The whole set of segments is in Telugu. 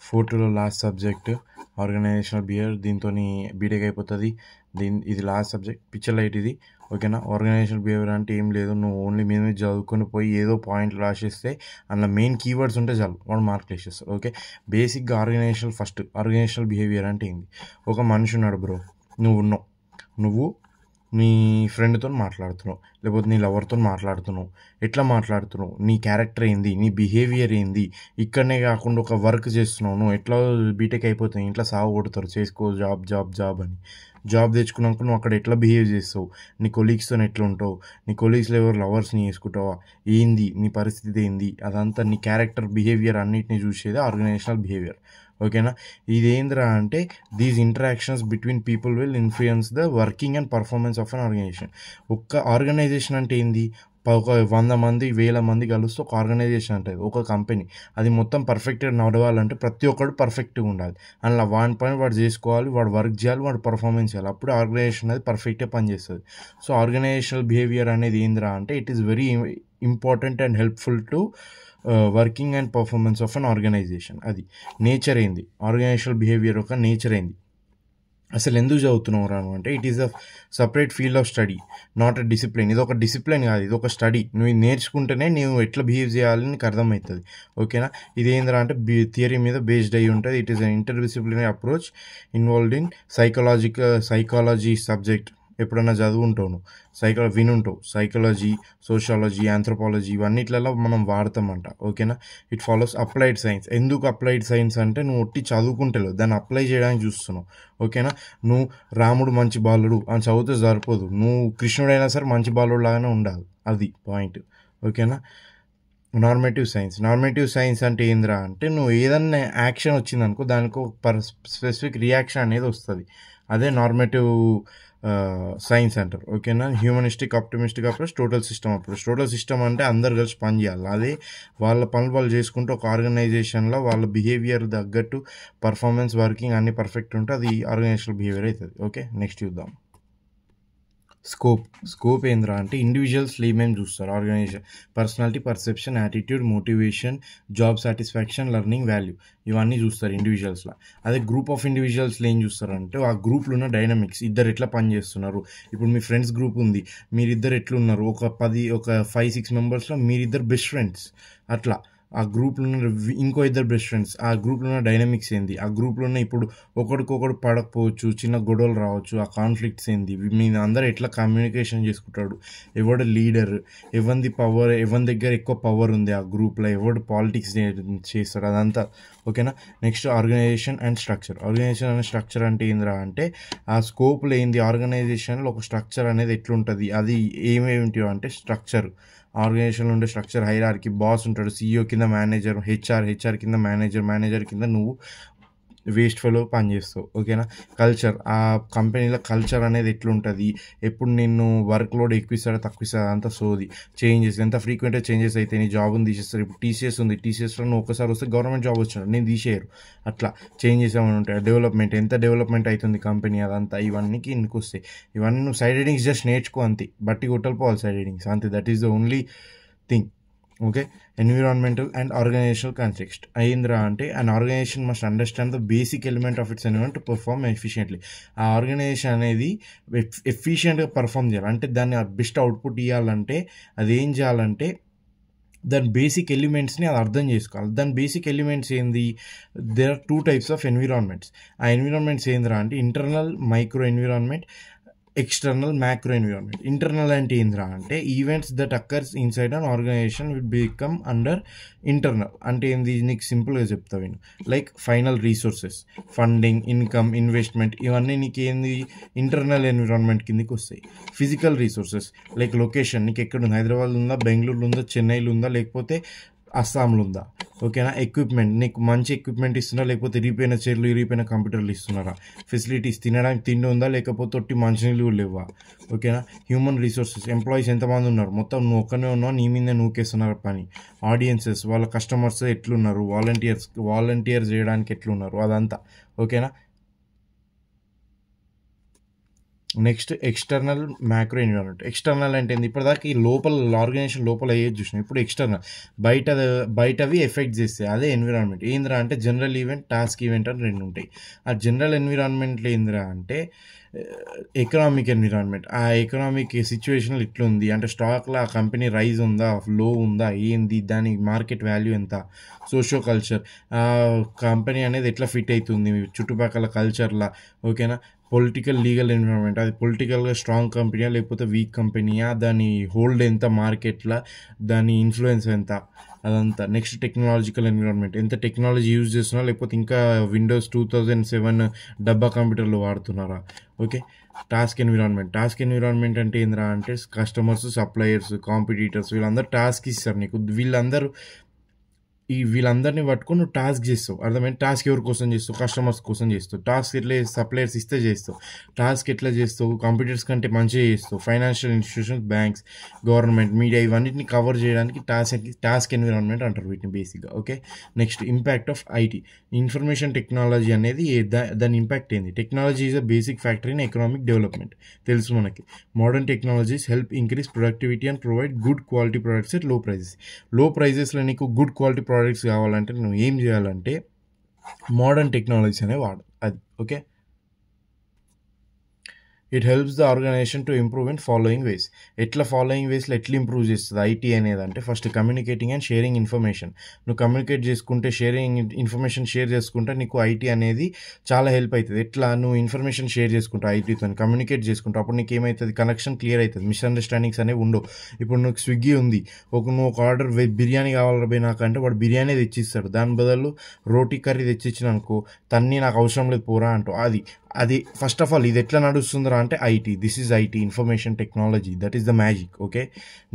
ఫోర్త్లో లాస్ట్ సబ్జెక్ట్ ఆర్గనైజేషనల్ బిహేవియర్. దీంతో బీటెక్ అయిపోతుంది. ఇది లాస్ట్ సబ్జెక్ట్, పిక్చర్ లైట్ ఇది. ఓకేనా. ఆర్గనైజేషనల్ బిహేవియర్ అంటే ఏం లేదు, నువ్వు ఓన్లీ మీద చదువుకొని పోయి ఏదో పాయింట్లు రాసేస్తే అందులో మెయిన్ కీవర్డ్స్ ఉంటే చాలు, వాడు మార్కులు వేసేస్తాడు. ఓకే. బేసిక్గా ఆర్గనైజేషనల్ బిహేవియర్ అంటే ఏంది? ఒక మనిషి ఉన్నాడు బ్రో, నువ్వు నీ ఫ్రెండ్తో మాట్లాడుతున్నావు, లేకపోతే నీ లవర్తో మాట్లాడుతున్నావు. ఎట్లా మాట్లాడుతున్నావు, నీ క్యారెక్టర్ ఏంది, నీ బిహేవియర్ ఏంది. ఇక్కడనే కాకుండా ఒక వర్క్ చేస్తున్నావు, నువ్వు ఎట్లా బీటెక్ అయిపోతావు, ఇంట్లో సాగు కొడతారు, చేసుకో జాబ్ అని. జాబ్ తెచ్చుకున్నాక నువ్వు అక్కడ ఎట్లా బిహేవ్ చేస్తావు, నీ కొలీగ్స్తో ఎట్లా ఉంటావు, నీ కొలీగ్స్లో ఎవరు లవర్స్ని చేసుకుంటావా, ఏంది నీ పరిస్థితి ఏంది, అదంతా నీ క్యారెక్టర్ బిహేవియర్ అన్నిటిని చూసేది ఆర్గనైజేషనల్ బిహేవియర్. ఓకేనా. ఇదేంద్రా అంటే these interactions between people will influence the working and performance of an organisation. ఒక్క ఆర్గనైజేషన్ అంటే ఏంది? ఒక 100 మంది 1000 మంది కలుస్తూ ఒక ఆర్గనైజేషన్ ఉంటుంది, ఒక కంపెనీ. అది మొత్తం పర్ఫెక్ట్గా నడవాలంటే ప్రతి ఒక్కడు పర్ఫెక్ట్గా ఉండాలి. అందులో వాడి పని వాడు చేసుకోవాలి, వాడు వర్క్ చేయాలి, వాడు పర్ఫార్మెన్స్ చేయాలి. అప్పుడు ఆర్గనైజేషన్ అనేది పర్ఫెక్ట్గా పనిచేస్తుంది. సో ఆర్గనైజేషనల్ బిహేవియర్ అనేది ఏంద్రా అంటే it is very important and helpful to working and performance of an organisation. అది నేచర్ ఏంది, ఆర్గనైజేషనల్ బిహేవియర్ యొక్క నేచర్ ఏంది, అసలు ఎందుకు చదువుతున్నావు అంటే it is a separate field of study, not a discipline. ఇది ఒక డిసిప్లిన్ కాదు, ఇది ఒక స్టడీ. నువ్వు ఇది నేర్చుకుంటేనే నువ్వు ఎట్లా బిహేవ్ చేయాలని నీకు అర్థమవుతుంది. ఓకేనా. ఇది ఏంద్రా అంటే థియరీ మీద బేస్డ్ అయ్యి ఉంటుంది. It is an interdisciplinary approach involved in psychology subject. ఎప్పుడన్నా చదువుంటావు, వినుంటావు, సైకాలజీ, సోషాలజీ, ఆంథ్రోపాలజీ ఇవన్నిట్లలో మనం వాడతామంట. ఓకేనా. It follows applied science. ఎందుకు అప్లైడ్ సైన్స్ అంటే నువ్వు ఒట్టి చదువుకుంటలేవు, దాన్ని అప్లై చేయడానికి చూస్తున్నావు. ఓకేనా. నువ్వు రాముడు మంచి బాలుడు అని చదివితే సరిపోదు, నువ్వు కృష్ణుడైనా సరే మంచి బాలుడు లాగానే ఉండాలి, అది పాయింట్. ఓకేనా. నార్మేటివ్ సైన్స్ అంటే ఏంద్రా అంటే నువ్వు ఏదన్నా యాక్షన్ వచ్చిందనుకో దానికి ఒక స్పెసిఫిక్ రియాక్షన్ అనేది వస్తుంది, అదే నార్మేటివ్ సైన్స్ అంటారు. ఓకేనా. Humanistic optimistic approach, total system అంటే అందరు కలిసి పని చేయాలి. అదే వాళ్ళ పనులు వాళ్ళు చేసుకుంటూ ఒక ఆర్గనైజేషన్లో వాళ్ళ బిహేవియర్ తగ్గట్టు పర్ఫార్మెన్స్, వర్కింగ్ అన్నీ పర్ఫెక్ట్ ఉంటే అది ఆర్గనైజేషనల్ బిహేవియర్ అవుతుంది. ఓకే. నెక్స్ట్ చూద్దాం. స్కోప్ ఏంద్రా అంటే ఇండివిజువల్స్ ఏమేమి చూస్తారు, organisation personality, perception, attitude, motivation, job satisfaction, learning, value ఇవన్నీ చూస్తారు ఇండివిజువల్స్లో. అదే గ్రూప్ ఆఫ్ ఇండివిజువల్స్లో ఏం చూస్తారంటే ఆ గ్రూప్లో ఉన్న డైనమిక్స్, ఇద్దరు ఎట్లా పనిచేస్తున్నారు. ఇప్పుడు మీ ఫ్రెండ్స్ గ్రూప్ ఉంది, మీరిద్దరు ఎట్లున్నారు, ఒక 5-6 మెంబర్స్లో మీరిద్దరు బెస్ట్ ఫ్రెండ్స్. అట్లా ఆ గ్రూప్లో ఉన్న ఇంకో ఇద్దరు బెస్ట్ ఫ్రెండ్స్, ఆ గ్రూప్లో ఉన్న డైనమిక్స్ ఏంది, ఆ గ్రూప్లో ఉన్న ఇప్పుడు ఒకడికొకడు పడకపోవచ్చు, చిన్న గొడవలు రావచ్చు, ఆ కాన్ఫ్లిక్ట్స్ ఏంది, మీ అందరూ ఎట్లా కమ్యూనికేషన్ చేసుకుంటాడు, ఎవడు లీడర్, ఎవరి దగ్గర ఎక్కువ పవర్ ఉంది ఆ గ్రూప్లో, ఎవడు పాలిటిక్స్ చేస్తాడు, అదంతా. ఓకేనా. నెక్స్ట్ ఆర్గనైజేషన్ అండ్ స్ట్రక్చర్ అంటే ఏందిరా అంటే ఆ స్కోప్లో ఏంది, ఆర్గనైజేషన్లో ఒక స్ట్రక్చర్ అనేది ఎట్లుంటుంది, అది ఏమేమిటి అంటే స్ట్రక్చర్. ఆర్గనైజేషన్లో ఉండే స్ట్రక్చర్ హైరార్కీ, బాస్ ఉంటాడు, CEO కింద మేనేజర్, హెచ్ఆర్ కింద మేనేజర్ కింద నువ్వు వేస్ట్ ఫెలో పనిచేస్తావు. ఓకేనా. కల్చర్, ఆ కంపెనీలో కల్చర్ అనేది ఎట్లుంటుంది, ఎప్పుడు నిన్ను వర్క్ లోడ్ ఎక్కువ ఇస్తాడో తక్కువ ఇస్తాడో అంతా సోది. చేంజెస్ ఎంత ఫ్రీక్వెంట్గా చేంజెస్ అయితే నీ జాబ్ని తీసేస్తారు. ఇప్పుడు TCS ఉంది, TCSలో నువ్వు ఒకసారి వస్తే గవర్నమెంట్ జాబ్ వచ్చినాడు, నేను తీసేయరు. అట్లా చేంజెస్ ఏమైనా ఉంటాయి, డెవలప్మెంట్ ఎంత డెవలప్మెంట్ అవుతుంది కంపెనీ, అదంతా ఇవన్నీ ఇందుకు వస్తాయి. ఇవన్నీ నువ్వు సైడ్ హెడింగ్స్ జస్ట్ నేర్చుకో అంతే, బట్టి కొట్టకపోవాలి సైడ్ హెడింగ్స్ అంతే. That is the only thing. Okay. Environmental and organizational context అయిందిరా అంటే an organization must understand the basic element of its environment to perform efficiently. ఆ ఆర్గనైజేషన్ అనేది ఎఫిషియెంట్గా పర్ఫామ్ చేయాలి అంటే దాన్ని బెస్ట్ అవుట్పుట్ ఇవ్వాలంటే అది ఏం చేయాలంటే దాని బేసిక్ ఎలిమెంట్స్ని అది అర్థం చేసుకోవాలి. దాని బేసిక్ ఎలిమెంట్స్ ఏంది, there are 2 types of environments. ఆ ఎన్విరాన్మెంట్స్ ఏందిరా అంటే internal micro environment, external macro environment. Internal అంటే ఏంద్రా అంటే events that occurs inside an organisation will become under internal. అంటే ఏంది, నీకు సింపుల్గా చెప్తా విను. Like final resources, funding, income, investment ఇవన్నీ నీకు ఏంది ఇంటర్నల్ ఎన్విరాన్మెంట్ కిందకి వస్తాయి. ఫిజికల్ రీసోర్సెస్ లైక్ లొకేషన్, నీకు ఎక్కడ ఉంది, హైదరాబాద్ ఉందా, బెంగళూరులో ఉందా, చెన్నైలో ఉందా, లేకపోతే అస్సాంలో ఉందా. ఓకేనా. ఎక్విప్మెంట్, నీకు మంచి ఎక్విప్మెంట్ ఇస్తున్నారా, లేకపోతే ఇరిగిపోయిన చైర్లు, ఇరిగిపోయిన కంప్యూటర్లు ఇస్తున్నారా. ఫెసిలిటీస్, తినడానికి తిండి ఉందా, లేకపోతే ఒట్టి మంచినీళ్ళు లేవా. ఓకేనా. హ్యూమన్ రిసోర్సెస్, ఎంప్లాయీస్ ఎంతమంది ఉన్నారు, మొత్తం నువ్వు ఒక్కనే ఉన్నావు, నీ మీదే నూకేస్తున్నారు పని. ఆడియన్సెస్, వాళ్ళ కస్టమర్స్ ఎట్లున్నారు, వాలంటీర్స్ చేయడానికి ఎట్లున్నారు, అదంతా. ఓకేనా. Next external macro environment. External అంటే ఏంది? ఇప్పటిదాకా ఈ లోపల ఆర్గనైజేషన్ లోపల ఏది చూసినాం, ఇప్పుడు ఎక్స్టర్నల్ బయటవి ఎఫెక్ట్ చేస్తాయి, అదే ఎన్విరాన్మెంట్. ఏందిరా అంటే జనరల్ ఈవెంట్, టాస్క్ ఈవెంట్ అని రెండు ఉంటాయి. ఆ జనరల్ ఎన్విరాన్మెంట్లో ఏందిరా అంటే ఎకనామిక్ ఎన్విరాన్మెంట్. ఆ ఎకనామిక్ సిచ్యువేషన్ ఇట్లుంది అంటే స్టాక్లో ఆ కంపెనీ రైజ్ ఉందా, లో ఉందా, ఏంది, దాని మార్కెట్ వాల్యూ ఎంత, సోషో కల్చర్, ఆ కంపెనీ అనేది ఎట్లా ఫిట్ అవుతుంది చుట్టుపక్కల కల్చర్లా, ఓకేనా. పొలిటికల్ లీగల్ ఎన్విరాన్మెంట్, అది పొలిటికల్గా స్ట్రాంగ్ కంపెనీయా లేకపోతే వీక్ కంపెనీయా, దాని హోల్డ్ ఎంత మార్కెట్లో, దాని ఇన్ఫ్లుయెన్స్ ఎంత, అదంతా. నెక్స్ట్ టెక్నాలజికల్ ఎన్విరాన్మెంట్, ఎంత టెక్నాలజీ యూజ్ చేస్తున్నా లేకపోతే ఇంకా విండోస్ 2007 డబ్బా కంప్యూటర్లు వాడుతున్నారా, ఓకే. టాస్క్ ఎన్విరాన్మెంట్ అంటే ఏంద్రా అంటే కస్టమర్స్, సప్లయర్స్, కాంపిటీటర్స్ వీళ్ళందరూ టాస్క్ ఇస్తారు నీకు. వీళ్ళందరినీ పట్టుకొని నువ్వు టాస్క్ చేస్తావు, అర్థమైంది. టాస్క్ ఎవరి కోసం చేస్తావు? కస్టమర్స్ కోసం చేస్తావు. టాస్క్ ఎట్లా సప్లయర్స్ ఇస్తే చేస్తావు. టాస్క్ ఎట్లా చేస్తావు? కంప్యూటర్స్ కంటే మంచిగా చేస్తావు. Financial institutions, banks, government, media ఇవన్నిటిని కవర్ చేయడానికి టాస్క్ ఎన్విరాన్మెంట్ అంటారు వీటిని బేసిక్గా, okay. Next impact of IT. Information technology అనేది దాని ఇంపాక్ట్ ఏంది? Technology is a basic factor in economic development, తెలుసు మనకి. Modern technologies help increase productivity and provide good quality products at లో ప్రైజెస్లో నీకు గుడ్ క్వాలిటీ ప్రోడక్ట్స్ కావాలంటే నువ్వు ఏం చేయాలంటే మోడర్న్ టెక్నాలజీస్ అనేవి వాడు, అది, okay. It helps the organization to improve in following ways. Following వేస్లో ఎట్లా ఇంప్రూవ్ చేస్తుంది ఐటీ అనేది అంటే first communicating and sharing information. నువ్వు కమ్యూనికేట్ చేసుకుంటే, ఇన్ఫర్మేషన్ షేర్ చేసుకుంటే నీకు ఐటీ అనేది చాలా హెల్ప్ అవుతుంది. ఎట్లా? నువ్వు ఇన్ఫర్మేషన్ షేర్ చేసుకుంటావు ఐటీతో, కమ్యూనికేట్ చేసుకుంటావు, అప్పుడు నీకు ఏమవుతుంది? కనెక్షన్ క్లియర్ అవుతుంది, మిస్అండర్స్టాండింగ్స్ అనేవి ఉండవు. ఇప్పుడు నువ్వు స్విగ్గీ ఉంది, నువ్వు ఒక ఆర్డర్ బిర్యానీ కావాలి పోయి నాకంటే వాడు బిర్యానీ తెచ్చిస్తాడు, దాని బదులు రోటీ కర్రీ తెచ్చిచ్చిన అనుకో, తన్ని నాకు అవసరం లేదు పోరా అంటూ. అది ఫస్ట్ ఆఫ్ ఆల్ ఇది ఎట్లా నడుస్తుందిరా అంటే IT. This is IT, information technology, that is the magic, okay.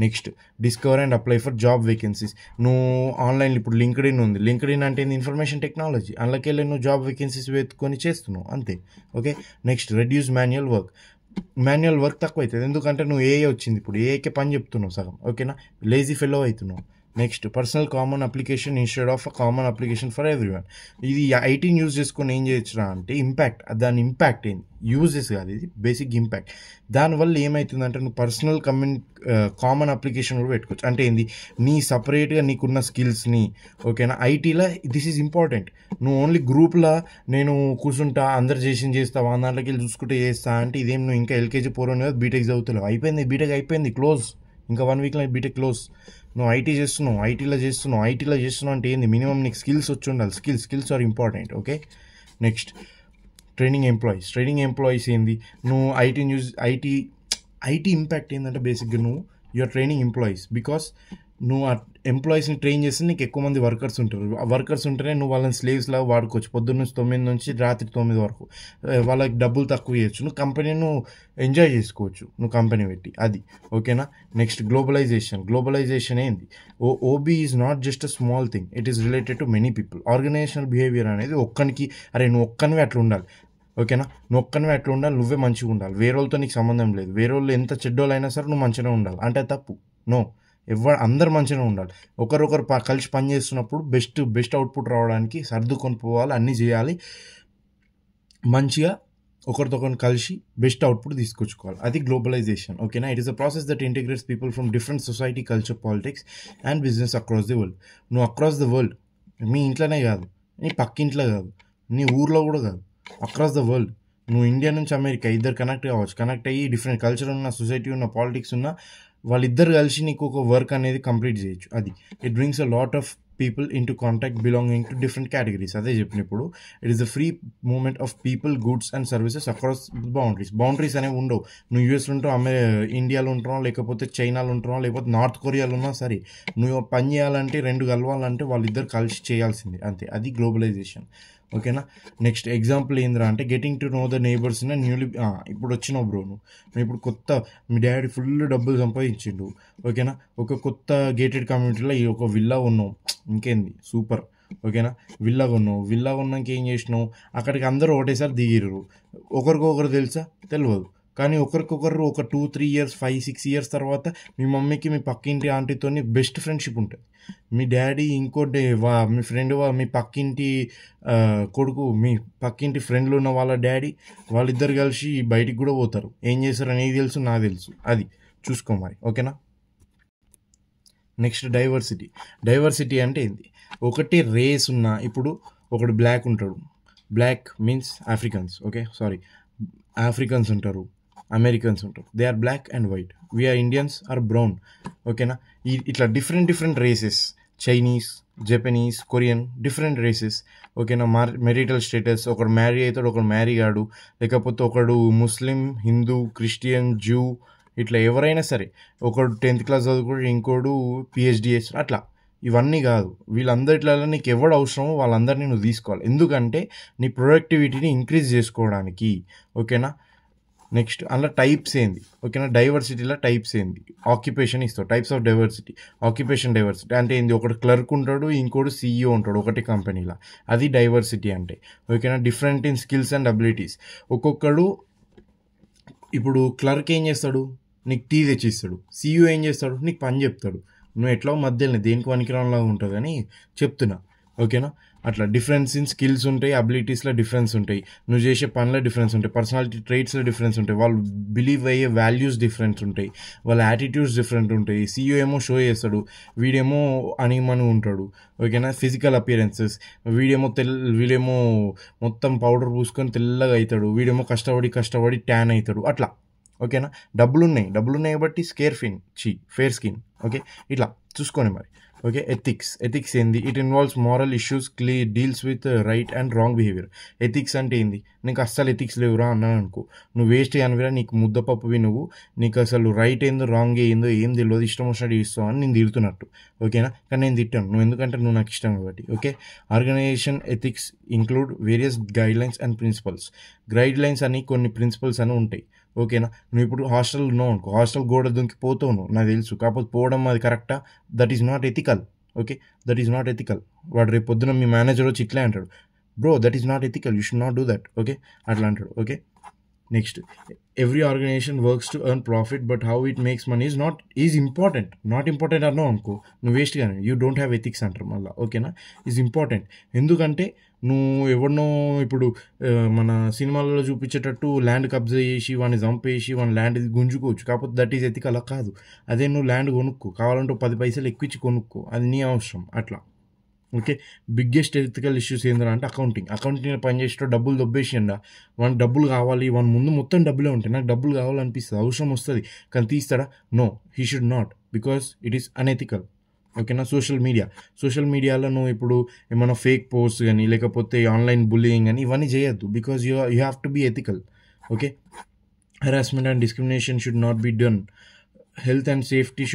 Next discover and apply for job vacancies. నువ్వు ఆన్లైన్ ఇప్పుడు లింక్డ్ఇన్ ఉంది, లింక్డ్ఇన్ అంటే ఇన్ఫర్మేషన్ టెక్నాలజీ, అందులోకి వెళ్ళి నువ్వు జాబ్ వేకెన్సీస్ వెతుకొని చేస్తున్నావు, అంతే, okay. Next reduce manual work తక్కువ అవుతుంది, ఎందుకంటే నువ్వు ఏఐ వచ్చింది, ఇప్పుడు ఏఐకే పని చెప్తున్నావు సగం, ఓకేనా. లేజీ ఫెలో అవుతున్నావు. Next personal common application instead of a common application for everyone. ఇది ఐటీని యూజ్ చేసుకొని ఏం చేయొచ్చురా అంటే దాని ఇంపాక్ట్ ఏంది? యూజెస్ కాదు, ఇది బేసిక్ ఇంపాక్ట్. దానివల్ల ఏమవుతుందంటే నువ్వు పర్సనల్ కామన్ అప్లికేషన్ కూడా పెట్టుకోవచ్చు. అంటే ఏంది? నీ సపరేట్గా నీకున్న స్కిల్స్ని, ఓకేనా. ఐటీలో దిస్ ఈజ్ ఇంపార్టెంట్. నువ్వు ఓన్లీ గ్రూప్లో నేను కూర్చుంటా అందరు చేస్తా వాళ్ళ దాంట్లోకి వెళ్ళి చూసుకుంటే చేస్తా అంటే ఇదేం నువ్వు ఇంకా ఎల్కేజీ పోరని కదా బీటెక్ చదువుతావు, అయిపోయింది బీటెక్, అయిపోయింది, క్లోజ్. ఇంకా 1 వీక్లో బీటెక్ క్లోజ్. నువ్వు ఐటీలో చేస్తున్నావు అంటే ఏంది? మినిమం నీకు స్కిల్స్ వచ్చి ఉండాలి. Skills are important, okay. Next training employees ఏంది? నువ్వు ఐటీ ఇంపాక్ట్ ఏంటంటే బేసిక్గా నువ్వు యూఆర్ ట్రైనింగ్ ఎంప్లాయీస్, బికాస్ నువ్వు ఆ ఎంప్లాయీస్ని ట్రైన్ చేస్తే నీకు ఎక్కువ మంది వర్కర్స్ ఉంటారు. ఆ వర్కర్స్ ఉంటేనే నువ్వు వాళ్ళని స్లేవ్స్లా వాడుకోవచ్చు, పొద్దున్న నుంచి 9 నుంచి రాత్రి 9 వరకు. వాళ్ళకి డబ్బులు తక్కువ ఇవ్వచ్చు, నువ్వు కంపెనీని ఎంజాయ్ చేసుకోవచ్చు, నువ్వు కంపెనీ పెట్టి, అది, ఓకేనా. నెక్స్ట్ గ్లోబలైజేషన్ ఏంది? OB is not just a small thing, it is related to many people. Organisational behaviour అనేది నువ్వు ఒక్కనివి అట్లా ఉండాలి, ఓకేనా. నువ్వు ఒక్కనివి అట్లా ఉండాలి, నువ్వే మంచిగా ఉండాలి, వేరే వాళ్ళతో నీకు సంబంధం లేదు. వేరే వాళ్ళు ఎంత చెడ్డోళ్ళైనా సరే నువ్వు మంచిగా ఉండాలి అంటే తప్పు, నో. అందరు మంచిగా ఉండాలి. ఒకరొకరు కలిసి పని చేస్తున్నప్పుడు బెస్ట్ అవుట్పుట్ రావడానికి సర్దుకొని పోవాలి, అన్నీ చేయాలి, మంచిగా ఒకరితో కలిసి బెస్ట్ అవుట్పుట్ తీసుకొచ్చుకోవాలి, అది గ్లోబలైజేషన్, ఓకేనా. It is a process that integrates people from different society, culture, politics and business across the world. నువ్వు అక్రాస్ ద వరల్డ్, మీ ఇంట్లోనే కాదు, నీ పక్కింట్లో కాదు, నీ ఊర్లో కూడా కాదు, అక్రాస్ ద వరల్డ్. నువ్వు ఇండియా నుంచి అమెరికా ఇద్దరు కనెక్ట్ అయ్యి డిఫరెంట్ కల్చర్ ఉన్న, సొసైటీ ఉన్న, పాలిటిక్స్ ఉన్న వాళ్ళిద్దరు కలిసి నీకు ఒక వర్క్ అనేది కంప్లీట్ చేయొచ్చు, అది. It brings a lot of people in to contact belonging to different categories, అదే చెప్పినప్పుడు it is the free movement of people, goods and services across boundaries అనేవి ఉండవు. నువ్వు యూఎస్లో ఉంటావు, ఇండియాలో ఉంటున్నావు, లేకపోతే చైనాలో ఉంటున్నావు, లేకపోతే నార్త్ కొరియాలో ఉన్నా సరే, నువ్వు పని చేయాలంటే 2 కలవాలంటే వాళ్ళిద్దరు కలిసి చేయాల్సిందే, అంతే, అది గ్లోబలైజేషన్, ఓకేనా. నెక్స్ట్ ఎగ్జాంపుల్ ఏంద్రా అంటే getting to know the neighbours ఇప్పుడు వచ్చినావు బ్రో, నువ్వు ఇప్పుడు కొత్త, మీ డాడీ ఫుల్ డబ్బులు సంపాదించిండు, ఓకేనా. ఒక కొత్త గేటెడ్ కమ్యూనిటీలో ఈ ఒక విల్లా ఉన్నావు, ఇంకేంది సూపర్, ఓకేనా. విల్లా కొన్నాక ఏం చేసినావు? అక్కడికి అందరూ ఒకటేసారి దిగిర్రు, ఒకరికొకరు తెలుసా? తెలియదు. కానీ ఒకరికొకరు ఒక 2-3 ఇయర్స్ 5-6 ఇయర్స్ తర్వాత మీ మమ్మీకి మీ పక్కింటి ఆంటీతోని బెస్ట్ ఫ్రెండ్షిప్ ఉంటుంది. మీ డాడీ ఇంకోటి మీ ఫ్రెండ్ మీ పక్కింటి కొడుకు మీ పక్కింటి ఫ్రెండ్లు ఉన్న వాళ్ళ డాడీ వాళ్ళిద్దరు కలిసి బయటికి కూడా పోతారు. ఏం చేస్తారో నీకు తెలుసు, నాకు తెలుసు. అది చూసుకో మరి, ఓకేనా. నెక్స్ట్ డైవర్సిటీ అంటే ఏంది? ఒకటి రేస్ ఉన్నా, ఇప్పుడు ఒకడు బ్లాక్ ఉంటాడు, black means Africans, okay sorry, Africans ఉంటారు, అమెరికన్స్ ఉంటారు, they are black and white. We are Indians are brown, ఓకేనా. ఇట్లా different races, Chinese, Japanese, Korean, different races, ఓకేనా. మెరిటల్ స్టేటస్, ఒకడు మ్యారీ అవుతాడు, ఒకడు మ్యారీ కాడు, లేకపోతే ఒకడు ముస్లిం, హిందూ, క్రిస్టియన్, జూ, ఇట్లా ఎవరైనా సరే, ఒకడు 10th క్లాస్ చదువుకోడు, ఇంకోడు PhD చేస్తాడు, అట్లా. ఇవన్నీ కాదు, వీళ్ళందరిలో నీకు ఎవడు అవసరమో వాళ్ళందరినీ నువ్వు తీసుకోవాలి. ఎందుకంటే నీ ప్రొడక్టివిటీని ఇంక్రీజ్ చేసుకోవడానికి, ఓకేనా. నెక్స్ట్ అందులో టైప్స్ ఏంది, ఓకేనా. డైవర్సిటీలో టైప్స్ ఏంది? ఆక్యుపేషన్ ఇస్తావు, types of diversity. Occupation diversity అంటే ఏంది? ఒకటి క్లర్క్ ఉంటాడు, ఇంకోటి CEO ఉంటాడు ఒకటి కంపెనీలో, అది డైవర్సిటీ అంటే, ఓకేనా. Different in skills and abilities. ఒక్కొక్కడు ఇప్పుడు క్లర్క్ ఏం చేస్తాడు? నీకు టీ తెచ్చిస్తాడు. CEO ఏం చేస్తాడు? నీకు పని చెప్తాడు. నువ్వు ఎట్లా మధ్యలో దేనికి పనికిరానిలాగా ఉంటుంది అని చెప్తున్నా, ఓకేనా. అట్లా డిఫరెన్స్ ఇన్ స్కిల్స్ ఉంటాయి, అబిలిటీస్లో డిఫరెన్స్ ఉంటాయి, నువ్వు చేసే పనిలో డిఫరెన్స్ ఉంటాయి, పర్సనాలిటీ ట్రైట్స్లో డిఫరెన్స్ ఉంటాయి, వాళ్ళు బిలీవ్ అయ్యే వాల్యూస్ డిఫరెంట్ ఉంటాయి, వాళ్ళ యాటిట్యూడ్స్ డిఫరెంట్ ఉంటాయి. CEO ఏమో షో చేస్తాడు, వీడేమో అనిమను ఉంటాడు, ఓకేనా. ఫిజికల్ అపియరెన్సెస్, వీడేమో మొత్తం పౌడర్ పూసుకొని తెల్లగా అవుతాడు, వీడేమో కష్టపడి ట్యాన్ అవుతాడు, అట్లా, ఓకేనా. డబ్బులు ఉన్నాయి కాబట్టి ఫేర్ స్కిన్, ఓకే. ఇట్లా చూసుకొని మరి, ఓకే. ఎథిక్స్ ఏంది? It involves moral issues, deals with right and wrong behaviour. Ethics అంటే ఏంది? నీకు అస్సలు ఎథిక్స్ లేవురా అన్నాను అనుకో, నువ్వు వేస్ట్ కానివిరా, నీకు ముద్దపప్పువి నువ్వు, నీకు అసలు రైట్ ఏందో రాంగ్ ఏందో ఏం తెలియదు, ఇష్టం వచ్చినట్టు ఇస్తావు అని నేను తిడుతున్నట్టు, ఓకేనా. కానీ నేను తిట్టాను, నువ్వు ఎందుకంటే నువ్వు నాకు ఇష్టం కాబట్టి, okay. Organisation ethics include various guidelines and principles. Guidelines అని కొన్ని ప్రిన్సిపల్స్ అని ఉంటాయి, ఓకేనా. నువ్వు ఇప్పుడు హాస్టల్ ఉన్నావు అనుకో, హాస్టల్ గోడ దుంకిపోతావు నువ్వు, నాకు తెలుసు. కాకపోతే పోవడం అది కరెక్టా? That is not ethical, okay. That is not ethical. వాడు రేపు పొద్దున మీ మేనేజర్ వచ్చి ఇట్లా అంటాడు, bro that is not ethical, you should not do that, okay. అట్లా అంటాడు, okay. Next, every organisation works to earn profit, but how it makes money is important. Not important అన్నావు అనుకో, నువ్వు వేస్ట్ కానీ యూ డోంట్ హ్యావ్ ఎథిక్స్ అంటారు మళ్ళీ, ఓకేనా. Is important. ఎందుకంటే నువ్వు ఎవరినో ఇప్పుడు మన సినిమాలలో చూపించేటట్టు ల్యాండ్ కబ్జా చేసి వాడిని చంపేసి వాడిని ల్యాండ్ గుంజుకోవచ్చు, కాకపోతే దట్ ఈజ్ ఎథికల్ అలా కాదు. అదే నువ్వు ల్యాండ్ కొనుక్కో, కావాలంటే 10 పైసలు ఎక్కువ కొనుక్కో, అది నీ అవసరం, అట్లా, ఓకే. బిగ్గెస్ట్ ఎథికల్ ఇష్యూస్ ఏంటంటే అంటే అకౌంటింగ్ పనిచేసేటో డబ్బులు దొబ్బేసిండా, వానికి డబ్బులు కావాలి, వాని ముందు మొత్తం డబ్బులే ఉంటాయి, నాకు డబ్బులు కావాలనిపిస్తుంది, అవసరం వస్తుంది, కానీ తీస్తాడా? No, he should not, because it is unethical, ఓకేనా. సోషల్ మీడియాలో నువ్వు ఇప్పుడు ఏమైనా ఫేక్ పోస్ట్ కానీ లేకపోతే ఆన్లైన్ బుల్లింగ్ కానీ ఇవన్నీ చేయొద్దు, because you have to be ethical, okay. Harassment and discrimination should not be done. Health and safety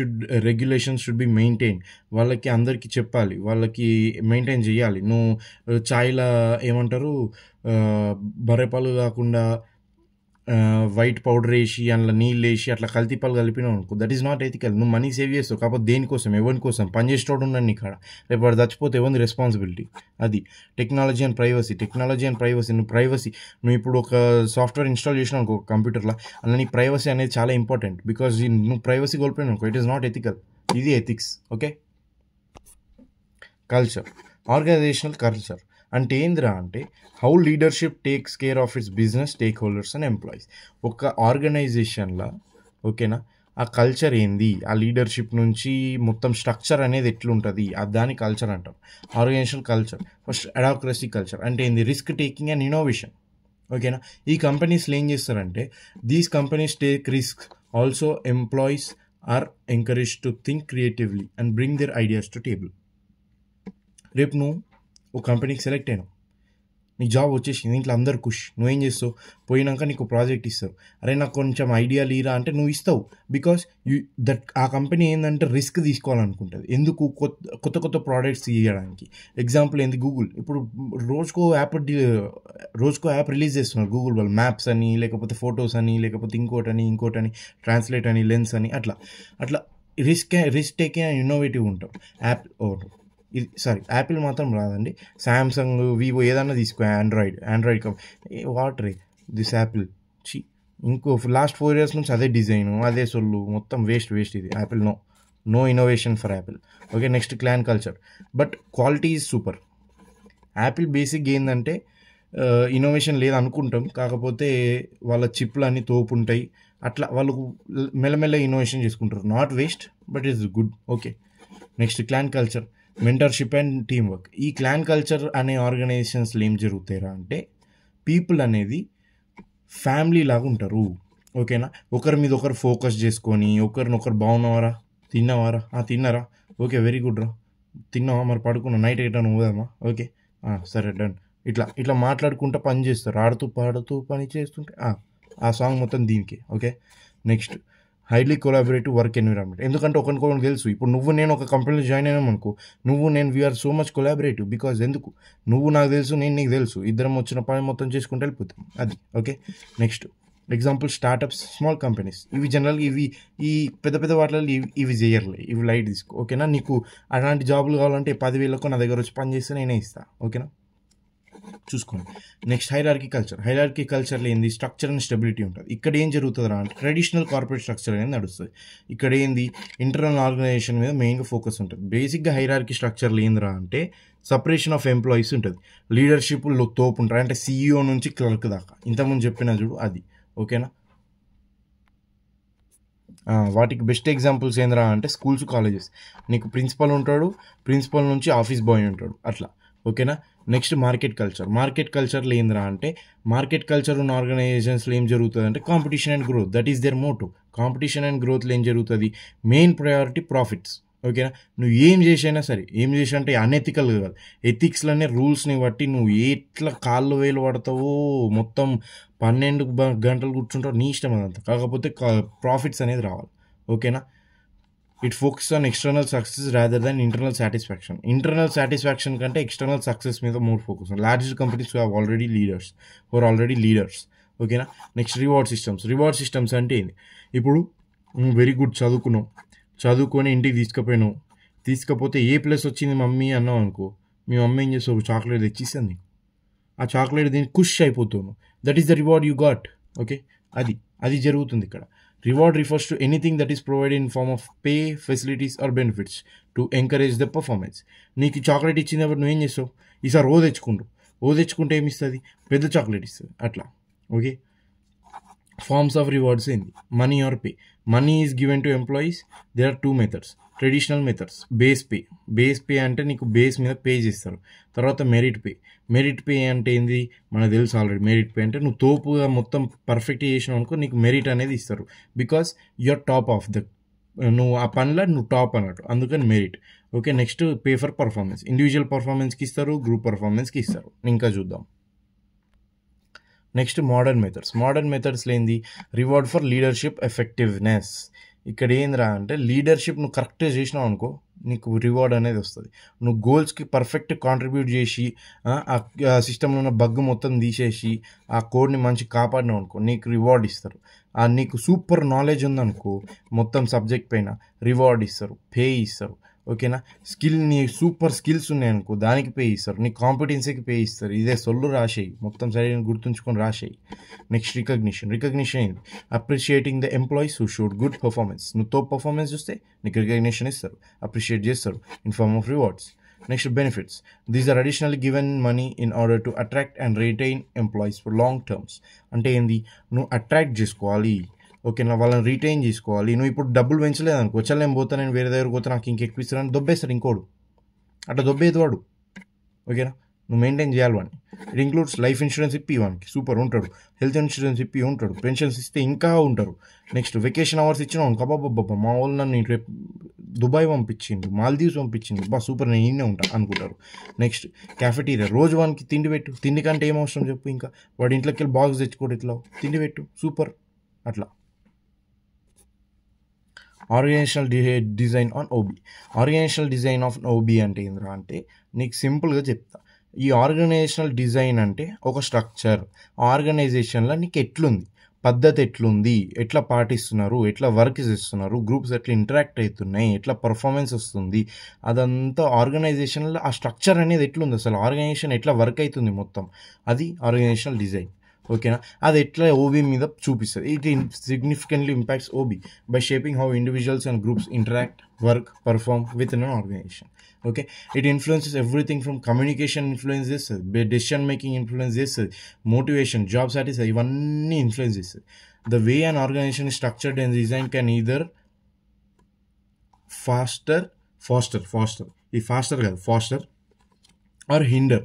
regulations should be maintain. వాళ్ళకి అందరికీ చెప్పాలి, వాళ్ళకి మెయింటైన్ చేయాలి. నువ్వు ఛాయ్లో ఏమంటారు, బర్రెపాలు కాకుండా వైట్ పౌడర్ వేసి అందులో నీళ్ళు వేసి అట్లా కల్తీపాలు కలిపినావు అనుకో, దట్ ఈస్ నాట్ ఎథికల్. నువ్వు మనీ సేవ్ చేస్తావు, కాకపోతే దేనికోసం, ఎవరి కోసం? పని చేసేటోడు ఉన్నాడు నీ కాడ, రేపు వాడు చచ్చిపోతే ఎవరి రెస్పాన్సిబిలిటీ? అది టెక్నాలజీ అండ్ ప్రైవసీ. నువ్వు ఇప్పుడు ఒక సాఫ్ట్వేర్ ఇన్స్టాల్ చేసినావు అనుకో కంప్యూటర్లో, అందులో నీ ప్రైవసీ అనేది చాలా ఇంపార్టెంట్, బికాజ్ నువ్వు ప్రైవసీ కోల్పోయినావు అనుకో, ఇట్ ఈస్ నాట్ ఎథికల్. ఇది ఎథిక్స్, ఓకే. ఆర్గనైజేషనల్ కల్చర్ అంటే ఏందిరా అంటే how leadership takes care of it's business stake holders and employees. ఒక ఆర్గనైజేషన్లో, ఓకేనా, ఆ కల్చర్ ఏంది, ఆ లీడర్షిప్ నుంచి మొత్తం స్ట్రక్చర్ అనేది ఎట్లుంటుంది, దాని కల్చర్ అంటాం. Organisational culture. First adhocracy culture అంటే ఏంది? రిస్క్ టేకింగ్ అండ్ ఇన్నోవేషన్, ఓకేనా. ఈ కంపెనీస్లో ఏం చేస్తారంటే, these companies take risk, also employees are encourage to think creatively and bring their ideas to table. రేపు నువ్వు ఒక కంపెనీకి సెలెక్ట్ అయినావు, నీ జాబ్ వచ్చేసింది, ఇంట్లో అందరు ఖుష్, నువ్వేం చేస్తావు? పోయినాక నీకు ప్రాజెక్ట్ ఇస్తారు, అరే నాకు కొంచెం ఐడియా లీరా అంటే నువ్వు ఇస్తావు, బికాస్ ఆ కంపెనీ ఏంటంటే రిస్క్ తీసుకోవాలనుకుంటుంది. ఎందుకు? కొత్త ప్రోడక్ట్స్ తీయడానికి. ఎగ్జాంపుల్ ఏంది? గూగుల్ ఇప్పుడు రోజుకో యాప్ రిలీజ్ చేస్తున్నారు గూగుల్ వాళ్ళు, మ్యాప్స్ అని, లేకపోతే ఫొటోస్ అని, లేకపోతే ఇంకోటని ట్రాన్స్లేట్ అని, లెన్స్ అని, అట్లా రిస్క్ టేకింగ్ అండ్ ఇన్నోవేటివ్ ఉంటాం. యాపిల్ మాత్రం రాదండి, శాంసంగ్, వివో ఏదన్నా తీసుకో, ఆండ్రాయిడ్ దిస్ యాపిల్ ఇంకో లాస్ట్ 4 years నుంచి అదే డిజైన్, అదే సొల్లు, మొత్తం వేస్ట్ ఇది. Apple no innovation for Apple. Okay, next clan culture. But quality is super. Apple basic ఏంటంటే ఇన్నోవేషన్ లేదు అనుకుంటాం, కాకపోతే వాళ్ళ చిప్లు అన్నీ తోపు ఉంటాయి, అట్లా వాళ్ళు మెల్లమెల్ల ఇన్నోవేషన్ చేసుకుంటారు. Not waste, but is good. Okay, next clan culture, mentorship and team work. ఈ క్లాన్ కల్చర్ అనే ఆర్గనైజేషన్స్లో ఏం జరుగుతారా అంటే పీపుల్ అనేది ఫ్యామిలీ లాగా ఉంటారు. ఓకేనా, ఒకరి మీద ఒకరు ఫోకస్ చేసుకొని ఒకరినొకరు బాగున్నావారా, తిన్నావారా, తిన్నారా, ఓకే వెరీ గుడ్ రా, తిన్నావా, మరి పడుకున్నా, నైట్ ఎయిట్ పోదామా, ఓకే సరే డన్, ఇట్లా మాట్లాడుకుంటూ పని చేస్తారు, ఆడుతూ పాడుతూ పని చేస్తుంటే ఆ సాంగ్ మొత్తం దీనికి. Okay, next highly collaborative work environment. ఎందుకంటే ఒకరికొకరికి తెలుసు. ఇప్పుడు నువ్వు నేను ఒక కంపెనీలో జాయిన్ అయినాం అనుకో, నువ్వు నేను we are so much collaborative. Because ఎందుకు, నువ్వు నాకు తెలుసు, నేను నీకు తెలుసు, ఇద్దరం వచ్చిన పని మొత్తం చేసుకుంటూ వెళ్ళిపోతాం, అది. Okay, next example startups, small companies. ఇవి జనరల్గా ఈ పెద్ద వాటిలో ఇవి చేయర్లే, ఇవి లైట్ తీసుకో. ఓకేనా, నీకు అలాంటి జాబులు కావాలంటే 10,000 నా దగ్గర వచ్చి పని చేస్తే నేనే ఇస్తాను. ఓకేనా, చూసుకోండి. నెక్స్ట్ హైరార్కీ కల్చర్లో ఏంది, స్ట్రక్చర్ అండ్ స్టెబిలిటీ ఉంటుంది. ఇక్కడ ఏం జరుగుతుందా అంటే ట్రెడిషనల్ కార్పొరేట్ స్ట్రక్చర్ అనేది నడుస్తుంది. ఇక్కడ ఏంది, ఇంటర్నల్ ఆర్గనైజేషన్ మీద మెయిన్గా ఫోకస్ ఉంటుంది. బేసిక్గా హైరార్కీ స్ట్రక్చర్లో ఏందిరా అంటే సపరేషన్ ఆఫ్ ఎంప్లాయీస్ ఉంటుంది, లీడర్షిప్ తోపు ఉంటారు, అంటే CEO నుంచి క్లర్క్ దాకా, ఇంతకుముందు చెప్పిన చూడు అది. ఓకేనా, వాటికి బెస్ట్ ఎగ్జాంపుల్స్ ఏందిరా అంటే స్కూల్స్, కాలేజెస్. నీకు ప్రిన్సిపల్ ఉంటాడు, ప్రిన్సిపల్ నుంచి ఆఫీస్ బాయ్ ఉంటాడు, అట్లా. ఓకేనా, నెక్స్ట్ మార్కెట్ కల్చర్లో ఏందిరా అంటే మార్కెట్ కల్చర్ ఉన్న ఆర్గనైజేషన్స్లో ఏం జరుగుతుంది అంటే competition and growth, that is their motto. Competition and గ్రోత్లో ఏం జరుగుతుంది, మెయిన్ ప్రయారిటీ ప్రాఫిట్స్. ఓకేనా, నువ్వు ఏం చేసైనా సరే, ఏం చేసి అంటే అనెథికల్ కాదు, ఎథిక్స్లోనే రూల్స్ని బట్టి నువ్వు ఎట్లా కాళ్ళు వేలు పడతావో, మొత్తం 12 గంటలు కూర్చుంటావు, నీ ఇష్టం అదంతా, కాకపోతే ప్రాఫిట్స్ అనేది రావాలి. ఓకేనా, it focus on external success rather than internal satisfaction. Internal satisfaction కంటే ఎక్స్టర్నల్ సక్సెస్ మీద more focus. Largest companies have already leaders. ఓకేనా, నెక్స్ట్ రివార్డ్ సిస్టమ్స్ అంటే ఏంది, ఇప్పుడు నువ్వు వెరీ గుడ్ చదువుకొని ఇంటికి తీసుకపోతే A+ వచ్చింది మమ్మీ అన్నావు అనుకో, మీ మమ్మీ ఏం చేస్తావు, చాక్లెట్ తెచ్చిస్తుంది, ఆ చాక్లెట్ దీన్ని ఖుష్ అయిపోతాను, that is the reward you got. Okay, అది జరుగుతుంది ఇక్కడ. Reward refers to anything that is provided in form of pay, facilities or benefits to encourage the performance. నీకు చాక్లెట్ ఇచ్చినప్పుడు నువ్వేం చేస్తావు, ఈసారి తెచ్చుకుంటే ఏమి ఇస్తుంది, పెద్ద చాక్లెట్ ఇస్తుంది, అట్లా. ఓకే, ఫార్మ్స్ ఆఫ్ రివార్డ్స్ ఏంది, money or pay. Money is given to employees. There are 2 methods. Traditional methods, base pay అంటే నీకు బేస్ మీద పే చేస్తారు. తర్వాత మెరిట్ పే అంటే ఏంది మనకు తెలుసు ఆల్రెడీ. మెరిట్ పే అంటే నువ్వు తోపుగా మొత్తం పర్ఫెక్ట్ చేసినావు అనుకో, నీకు మెరిట్ అనేది ఇస్తారు, because you're top of the, నువ్వు ఆ పనిలో నువ్వు టాప్ అన్నట్టు, అందుకని merit. Okay, next pay for performance. Individual పర్ఫార్మెన్స్కి ఇస్తారు, గ్రూప్ పర్ఫార్మెన్స్కి ఇస్తారు. ఇంకా చూద్దాం. నెక్స్ట్ మోడర్న్ మెథడ్స్లో ఏంది, రివార్డ్ ఫర్ లీడర్షిప్ ఎఫెక్టివ్నెస్. ఇక్కడ ఏందిరా అంటే లీడర్షిప్ నువ్వు కరెక్ట్గా చేసినావు అనుకో, నీకు రివార్డ్ అనేది వస్తుంది. నువ్వు గోల్స్కి పర్ఫెక్ట్ కాంట్రిబ్యూట్ చేసి ఆ సిస్టంలో ఉన్న బగ్ మొత్తం తీసేసి ఆ కోడ్ని మంచి కాపాడినావు అనుకో, నీకు రివార్డ్ ఇస్తారు. నీకు సూపర్ నాలెడ్జ్ ఉందనుకో మొత్తం సబ్జెక్ట్ పైన, రివార్డ్ ఇస్తారు, పే ఇస్తారు. ఓకేనా, నీ సూపర్ స్కిల్స్ ఉన్నాయనుకో దానికి పే ఇస్తారు, నీ కాంపిటెన్సీకి పే ఇస్తారు. ఇదే సొల్లు రాసేయి, మొత్తం సరైన గుర్తుంచుకొని రాసేయి. నెక్స్ట్ రికగ్నిషన్ ఏంటి, appreciating the employees who showed good performance. నువ్వు టాప్ పర్ఫార్మెన్స్ చూస్తే నీకు రికగ్నిషన్ ఇస్తారు, అప్రిషియేట్ చేస్తారు in form of rewards. Next benefits, these are additionally given money in order to attract and retain employees for long terms. అంటే ఏంది, నువ్వు అట్రాక్ట్ చేసుకోవాలి, ఓకేనా, వాళ్ళని రిటైన్ చేసుకోవాలి. నువ్వు ఇప్పుడు డబ్బులు పెంచలేదు అనుకో, వచ్చాలేం పోతా, నేను వేరే దగ్గర పోతే నాకు ఇంకెక్కువ ఇస్తానని దొబ్బేస్తాడు ఇంకోడు, అట్లా దొబ్బేది వాడు. ఓకేనా, నువ్వు మెయింటైన్ చేయాలి వాడిని. ఇట్ ఇంక్లూడ్స్ లైఫ్ ఇన్సూరెన్స్ ఇప్పి వానికి సూపర్ ఉంటాడు, హెల్త్ ఇన్సూరెన్స్ ఇప్పి ఉంటాడు, పెన్షన్స్ ఇస్తే ఇంకా ఉంటారు. నెక్స్ట్ వెకేషన్ అవర్స్ ఇచ్చినావు కబాబ్బా, మా వాళ్ళు నన్ను రేపు దుబాయ్ పంపించింది, మాల్దీవ్స్ పంపించింది, బా సూపర్, నేను ఈయనే ఉంటా అనుకుంటారు. నెక్స్ట్ క్యాఫెటీరియా, రోజు వానికి తిండి పెట్టు. తిండి కంటే ఏం అవసరం చెప్పు, ఇంకా వాడి ఇంట్లోకి వెళ్ళి బాక్స్ తెచ్చుకోడు, ఇట్లా తిండి పెట్టు, సూపర్, అట్లా. ఆర్గనైజేషనల్ డిజైన్ ఆఫ్ ఓబీ అంటే ఏంద్రా అంటే నీకు సింపుల్గా చెప్తా. ఈ ఆర్గనైజేషనల్ డిజైన్ అంటే ఒక స్ట్రక్చర్, ఆర్గనైజేషన్లో నీకు ఎట్లుంది, పద్ధతి ఎట్లుంది, ఎట్లా పాటిస్తున్నారు, ఎట్లా వర్క్ చేస్తున్నారు, గ్రూప్స్ ఎట్లా ఇంటరాక్ట్ అవుతున్నాయి, ఎట్లా పర్ఫార్మెన్స్ వస్తుంది, అదంతా ఆర్గనైజేషన్లో ఆ స్ట్రక్చర్ అనేది ఎట్లుంది, అసలు ఆర్గనైజేషన్ ఎట్లా వర్క్ అవుతుంది మొత్తం, అది ఆర్గనైజేషనల్ డిజైన్. ఓకేనా. అది ఎట్లా ఓబీ మీద చూపిస్తుంది. It significantly impacts OB by shaping how individuals and groups interact, work, perform with in an organization. Okay, it influences everything from communication influence చేస్తుంది, డెసిషన్ మేకింగ్ ఇన్ఫ్లుయెన్స్ చేస్తుంది, మోటివేషన్, జాబ్ సాటిస్ఫై, ఇవన్నీ ఇన్ఫ్లుయెన్స్ చేస్తుంది. The way an organization is structured and design can either foster ఈ ఫాస్టర్ కాదు, foster or hinder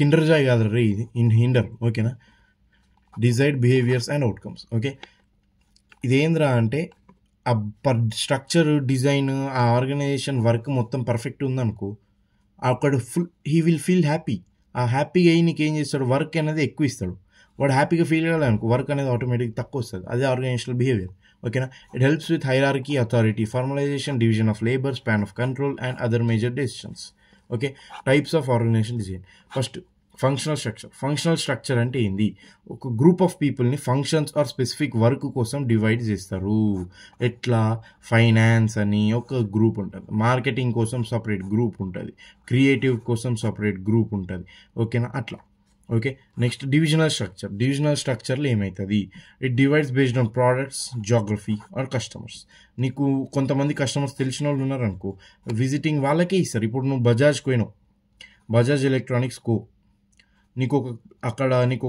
kinder joy కాదు రే ఇది, హిండర్. ఓకేనా, desired behaviours and outcomes. Okay, ఇదేంద్రా అంటే ఆ స్ట్రక్చర్, డిజైన్, ఆ ఆర్గనైజేషన్ వర్క్ మొత్తం పర్ఫెక్ట్ ఉందనుకో, అక్కడ హీ విల్ ఫీల్ హ్యాపీ. ఆ హ్యాపీగా అయ్యి నీకు ఏం చేస్తాడు, వర్క్ అనేది ఎక్కువ ఇస్తాడు. వాడు హ్యాపీగా ఫీల్ కావాలనుకో, వర్క్ అనేది ఆటోమేటిక్గా తక్కువ వస్తుంది. అదే ఆర్గనైజేషనల్ బిహేవియర్. ఓకేనా, it helps with hierarchy, authority, formalization, division of labour, span of control and other major decisions. Okay, types of organization design. First functional structure అంటే ఏంది, ఒక గ్రూప్ ఆఫ్ పీపుల్ని ఫంక్షన్స్ ఆర్ స్పెసిఫిక్ వర్క్ కోసం డివైడ్ చేస్తారు. ఎట్లా, ఫైనాన్స్ అని ఒక గ్రూప్ ఉంటుంది, మార్కెటింగ్ కోసం సపరేట్ గ్రూప్ ఉంటుంది, క్రియేటివ్ కోసం సపరేట్ గ్రూప్ ఉంటుంది. ఓకేనా, అట్లా. ఓకే, నెక్స్ట్ డివిజనల్ స్ట్రక్చర్లో ఏమవుతుంది, it divides based on products, geography or customers. నీకు కొంతమంది కస్టమర్స్ తెలిసిన వాళ్ళు ఉన్నారనుకో, విజిటింగ్ వాళ్ళకే ఇస్తారు. ఇప్పుడు నువ్వు బజాజ్కి పోయినావు, బజాజ్ ఎలక్ట్రానిక్స్ నీకు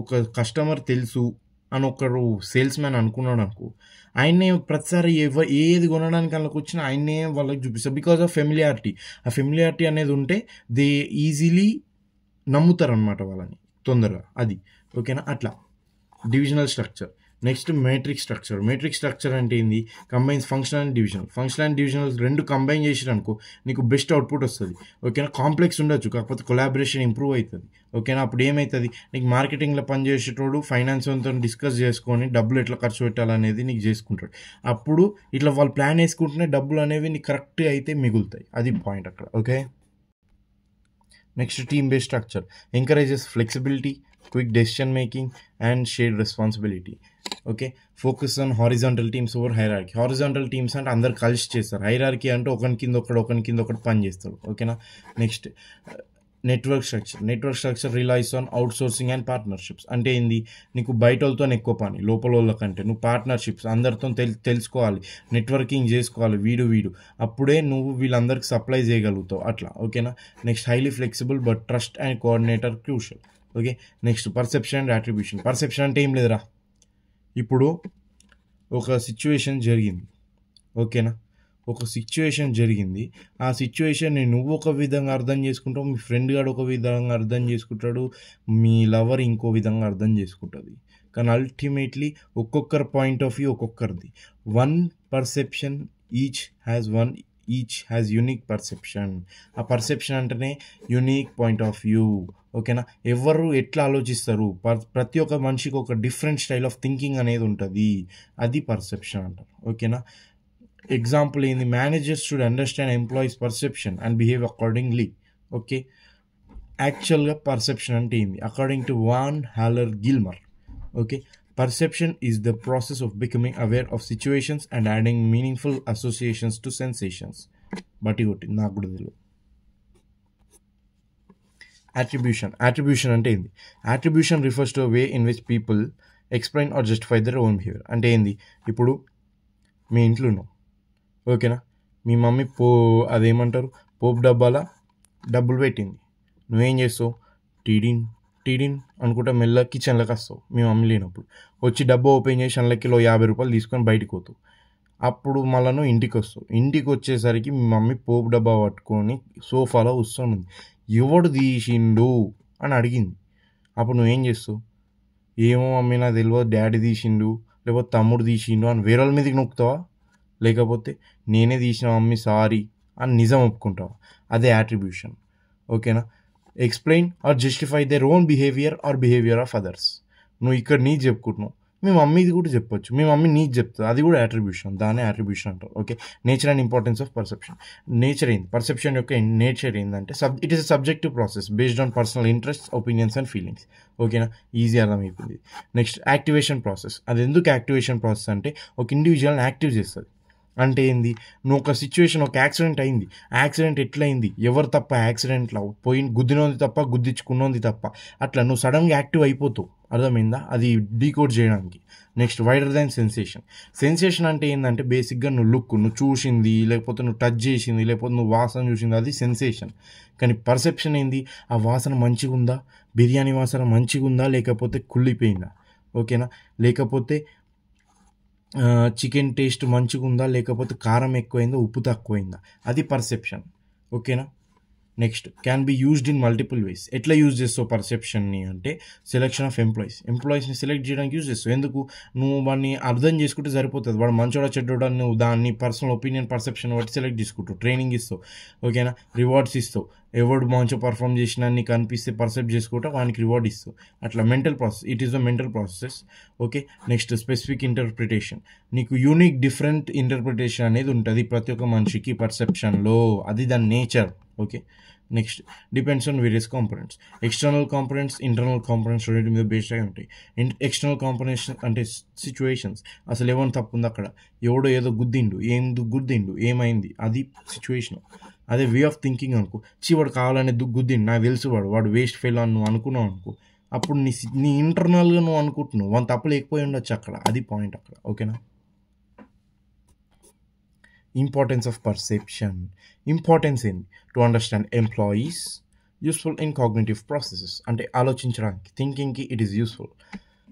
ఒక కస్టమర్ తెలుసు అని ఒకరు సేల్స్ మ్యాన్ అనుకున్నాడు అనుకో, ఆయన్నే ప్రతిసారి ఏది కొనడానికి అందులోకి వచ్చినా ఆయన్నే వాళ్ళకి చూపిస్తారు. Because of familiarity. ఆ ఫెమిలియారిటీ అనేది ఉంటే దే ఈజీలీ నమ్ముతారు అనమాట వాళ్ళని తొందరగా. అది ఓకేనా, అట్లా డివిజనల్ స్ట్రక్చర్. నెక్స్ట్ మేట్రిక్ స్ట్రక్చర్ అంటే ఏంది, కంబైన్స్ ఫంక్షనల్ అండ్ డివిజనల్ రెండు కంబైన్ చేసిరనుకో నీకు బెస్ట్ అవుట్పుట్ వస్తుంది. ఓకేనా, కాంప్లెక్స్ ఉండొచ్చు, కాకపోతే కొలాబరేషన్ ఇంప్రూవ్ అవుతుంది. ఓకేనా, అప్పుడు ఏమవుతుంది, నీకు మార్కెటింగ్లో పనిచేసేటోడు ఫైనాన్స్ అంతా డిస్కస్ చేసుకొని డబ్బులు ఎట్లా ఖర్చు పెట్టాలనేది నీకు చేసుకుంటాడు. అప్పుడు ఇట్లా వాళ్ళు ప్లాన్ వేసుకుంటేనే డబ్బులు అనేవి నీకు కరెక్ట్గా అయితే మిగులుతాయి. అది పాయింట్ అక్కడ. Okay, next team based structure encourages flexibility, quick decision making and shared responsibility. Okay, focus on horizontal teams over hierarchy. Horizontal teams అంటే అందరు కలిసి చేస్తారు, హైరార్కీ అంటే ఒకరి కింద ఒకటి పని చేస్తారు. ఓకేనా, next network structure relies on out sourcing and partnerships. అంటే ఏంది, నీకు బయట వాళ్ళతో ఎక్కువ పని, లోపల వాళ్ళకంటే నువ్వు పార్ట్నర్షిప్స్ అందరితో తెలుసుకోవాలి, నెట్వర్కింగ్ చేసుకోవాలి, వీడు అప్పుడే నువ్వు వీళ్ళందరికీ సప్లై చేయగలుగుతావు అట్లా. ఓకేనా, next highly flexible but trust and coordinator crucial. Okay, next perception and attribution. Perception అంటే ఏం లేదురా, ఇప్పుడు ఒక సిచ్యువేషన్ జరిగింది. ఓకేనా, ఆ సిచ్యువేషన్ని నువ్వు ఒక విధంగా అర్థం చేసుకుంటావు, మీ ఫ్రెండ్ గాడు ఒక విధంగా అర్థం చేసుకుంటాడు, మీ లవర్ ఇంకో విధంగా అర్థం చేసుకుంటుంది. కానీ అల్టిమేట్లీ ఒక్కొక్కరి పాయింట్ ఆఫ్ వ్యూ ఒక్కొక్కరిది. One perception each has unique perception. ఆ పర్సెప్షన్ అంటేనే యూనిక్ పాయింట్ ఆఫ్ వ్యూ. ఓకేనా, ఎవరు ఎట్లా ఆలోచిస్తారు, ప్రతి ఒక్క మనిషికి ఒక డిఫరెంట్ స్టైల్ ఆఫ్ థింకింగ్ అనేది ఉంటుంది, అది పర్సెప్షన్ అంటారు. ఓకేనా, ఎగ్జాంపుల్ ఏంది, managers should understand employees perception and behave accordingly. Okay, యాక్చువల్గా పర్సెప్షన్ అంటే ఏంది, according to Von Haller Gilmer. Okay, perception is the process of becoming aware of situations and adding meaningful associations to sensations. బట్టి కొట్టింది నాకు కూడా తెలియదు. Attribution అంటే ఏంది, attribution refers to a way in which people explain or justify their own behavior. అంటే ఏంది, ఇప్పుడు మీ ఇంట్లో ఉన్నావు. ఓకేనా, మీ మమ్మీ అదేమంటారు పోపు డబ్బులు పెట్టింది, నువ్వేం చేస్తావు, టీడిన్ అనుకుంటా మెల్ల కిచెన్లోకి వస్తావు. మీ మమ్మీ లేనప్పుడు వచ్చి డబ్బా ఓపెన్ చేసి అందులోకి 50 రూపాయలు తీసుకొని బయటకు పోతావు. అప్పుడు మళ్ళీ నువ్వు ఇంటికి వచ్చేసరికి మీ మమ్మీ పోపు డబ్బా పట్టుకొని సోఫాలో వస్తుంది, ఎవడు తీసిండు అని అడిగింది. అప్పుడు నువ్వేం చేస్తావు, ఏమో మమ్మీ నాకు తెలియదు, డాడీ తీసిండు లేకపోతే తమ్ముడు తీసిండు అని వేరే వాళ్ళ మీదకి నొక్కుతావా, లేకపోతే నేనే తీసిన మమ్మీ సారీ అని నిజం ఒప్పుకుంటావా? అదే యాట్రిబ్యూషన్. ఓకేనా, explain or justify their own behaviour of others. నువ్వు ఇక్కడ నీకు చెప్పుకుంటున్నావు, మీ మమ్మీది కూడా చెప్పొచ్చు, మీ మమ్మీ నీకు చెప్తుంది, అది కూడా యాట్రిబ్యూషన్, దాన్ని యాట్రిబ్యూషన్ అంటారు. Okay, nature and importance of perception. Perception యొక్క నేచర్ ఏంటంటే it is a subjective process based on personal interest, opinions and feelings. ఓకేనా, ఈజీ అర్థమైపోయింది. Next activation process. అది ఎందుకు యాక్టివేషన్ ప్రాసెస్ అంటే ఒక ఇండివిజువల్ని యాక్టివ్ చేస్తుంది. అంటే ఏంది, నువ్వు ఒక సిచ్యువేషన్, ఒక యాక్సిడెంట్ అయింది, యాక్సిడెంట్ ఎట్లయింది, ఎవరు తప్ప యాక్సిడెంట్లో గుద్దినోంది తప్ప గుద్దించుకున్నోంది తప్ప, అట్లా నువ్వు సడన్గా యాక్టివ్ అయిపోతావు అర్థమైందా? అది డీకోడ్ చేయడానికి. Next wider than sensation. Sensation అంటే ఏంటంటే బేసిక్గా నువ్వు చూసింది, లేకపోతే నువ్వు టచ్ చేసింది, లేకపోతే నువ్వు వాసన చూసింది, అది సెన్సేషన్. కానీ పర్సెప్షన్ ఏంది? ఆ వాసన మంచిగా ఉందా, బిర్యానీ వాసన మంచిగా ఉందా, లేకపోతే కుళ్ళిపోయిందా, ఓకేనా, లేకపోతే చికెన్ టేస్ట్ మంచిగా ఉందా, లేకపోతే కారం ఎక్కువైందా, ఉప్పు తక్కువైందా, అది పర్సెప్షన్, ఓకేనా. Next can be used in multiple ways. ఎట్లా యూజ్ చేస్తావు పర్సెప్షన్ని అంటే సెలెక్షన్ ఆఫ్ ఎంప్లాయీస్ని సెలెక్ట్ చేయడానికి యూజ్ చేస్తావు. ఎందుకు? నువ్వు వాడిని అర్థం చేసుకుంటే సరిపోతుంది. వాడు మంచోడా చెడ్డోడా నువ్వు దాన్ని పర్సనల్ ఒపీనియన్ పర్సెప్షన్ బట్టి సెలెక్ట్ చేసుకుంటావు. ట్రైనింగ్ ఇస్తావు, ఓకేనా, రివార్డ్స్ ఇస్తావు. ఎవడు మంచిగా పర్ఫామ్ చేసినా నీకు అనిపిస్తే పర్సెప్ట్ చేసుకుంటా వానికి రివార్డ్ ఇస్తావు. అట్లా mental process, it is the mental process, okay. Next specific interpretation. నీకు యూనిక్ డిఫరెంట్ ఇంటర్ప్రిటేషన్ అనేది ఉంటుంది ప్రతి ఒక్క మనిషికి పర్సెప్షన్లో, అది దాని nature, okay. Next depends on various components. External components, internal components రెండింటి మీద బేస్డ్ అయి ఉంటాయి. ఎక్స్టర్నల్ కాంపోనెంట్స్ అంటే సిచ్యువేషన్స్, అసలు ఏమైనా తప్పు ఉంది అక్కడ, ఎవడో ఏదో గుద్దిండు, ఎందుకు గుద్దిండు, ఏమైంది, అది సిచ్యువేషన్. అదే వే ఆఫ్ థింకింగ్ అనుకో, వాడు కావాలనే గుద్దిండు, నాకు తెలుసు వాడు వేస్ట్ ఫెయిల్ అని నువ్వు అనుకున్నావు అనుకో, అప్పుడు నీ ఇంటర్నల్గా నువ్వు అనుకుంటున్నావు వాళ్ళ తప్పు లేకపోయి ఉండొచ్చు అక్కడ, అది పాయింట్ అక్కడ, ఓకేనా. Importance of perception. ఇంపార్టెన్స్ ఏంది? To understand employees, useful in cognitive processes, అంటే ఆలోచించడానికి, థింకింగ్కి it is useful.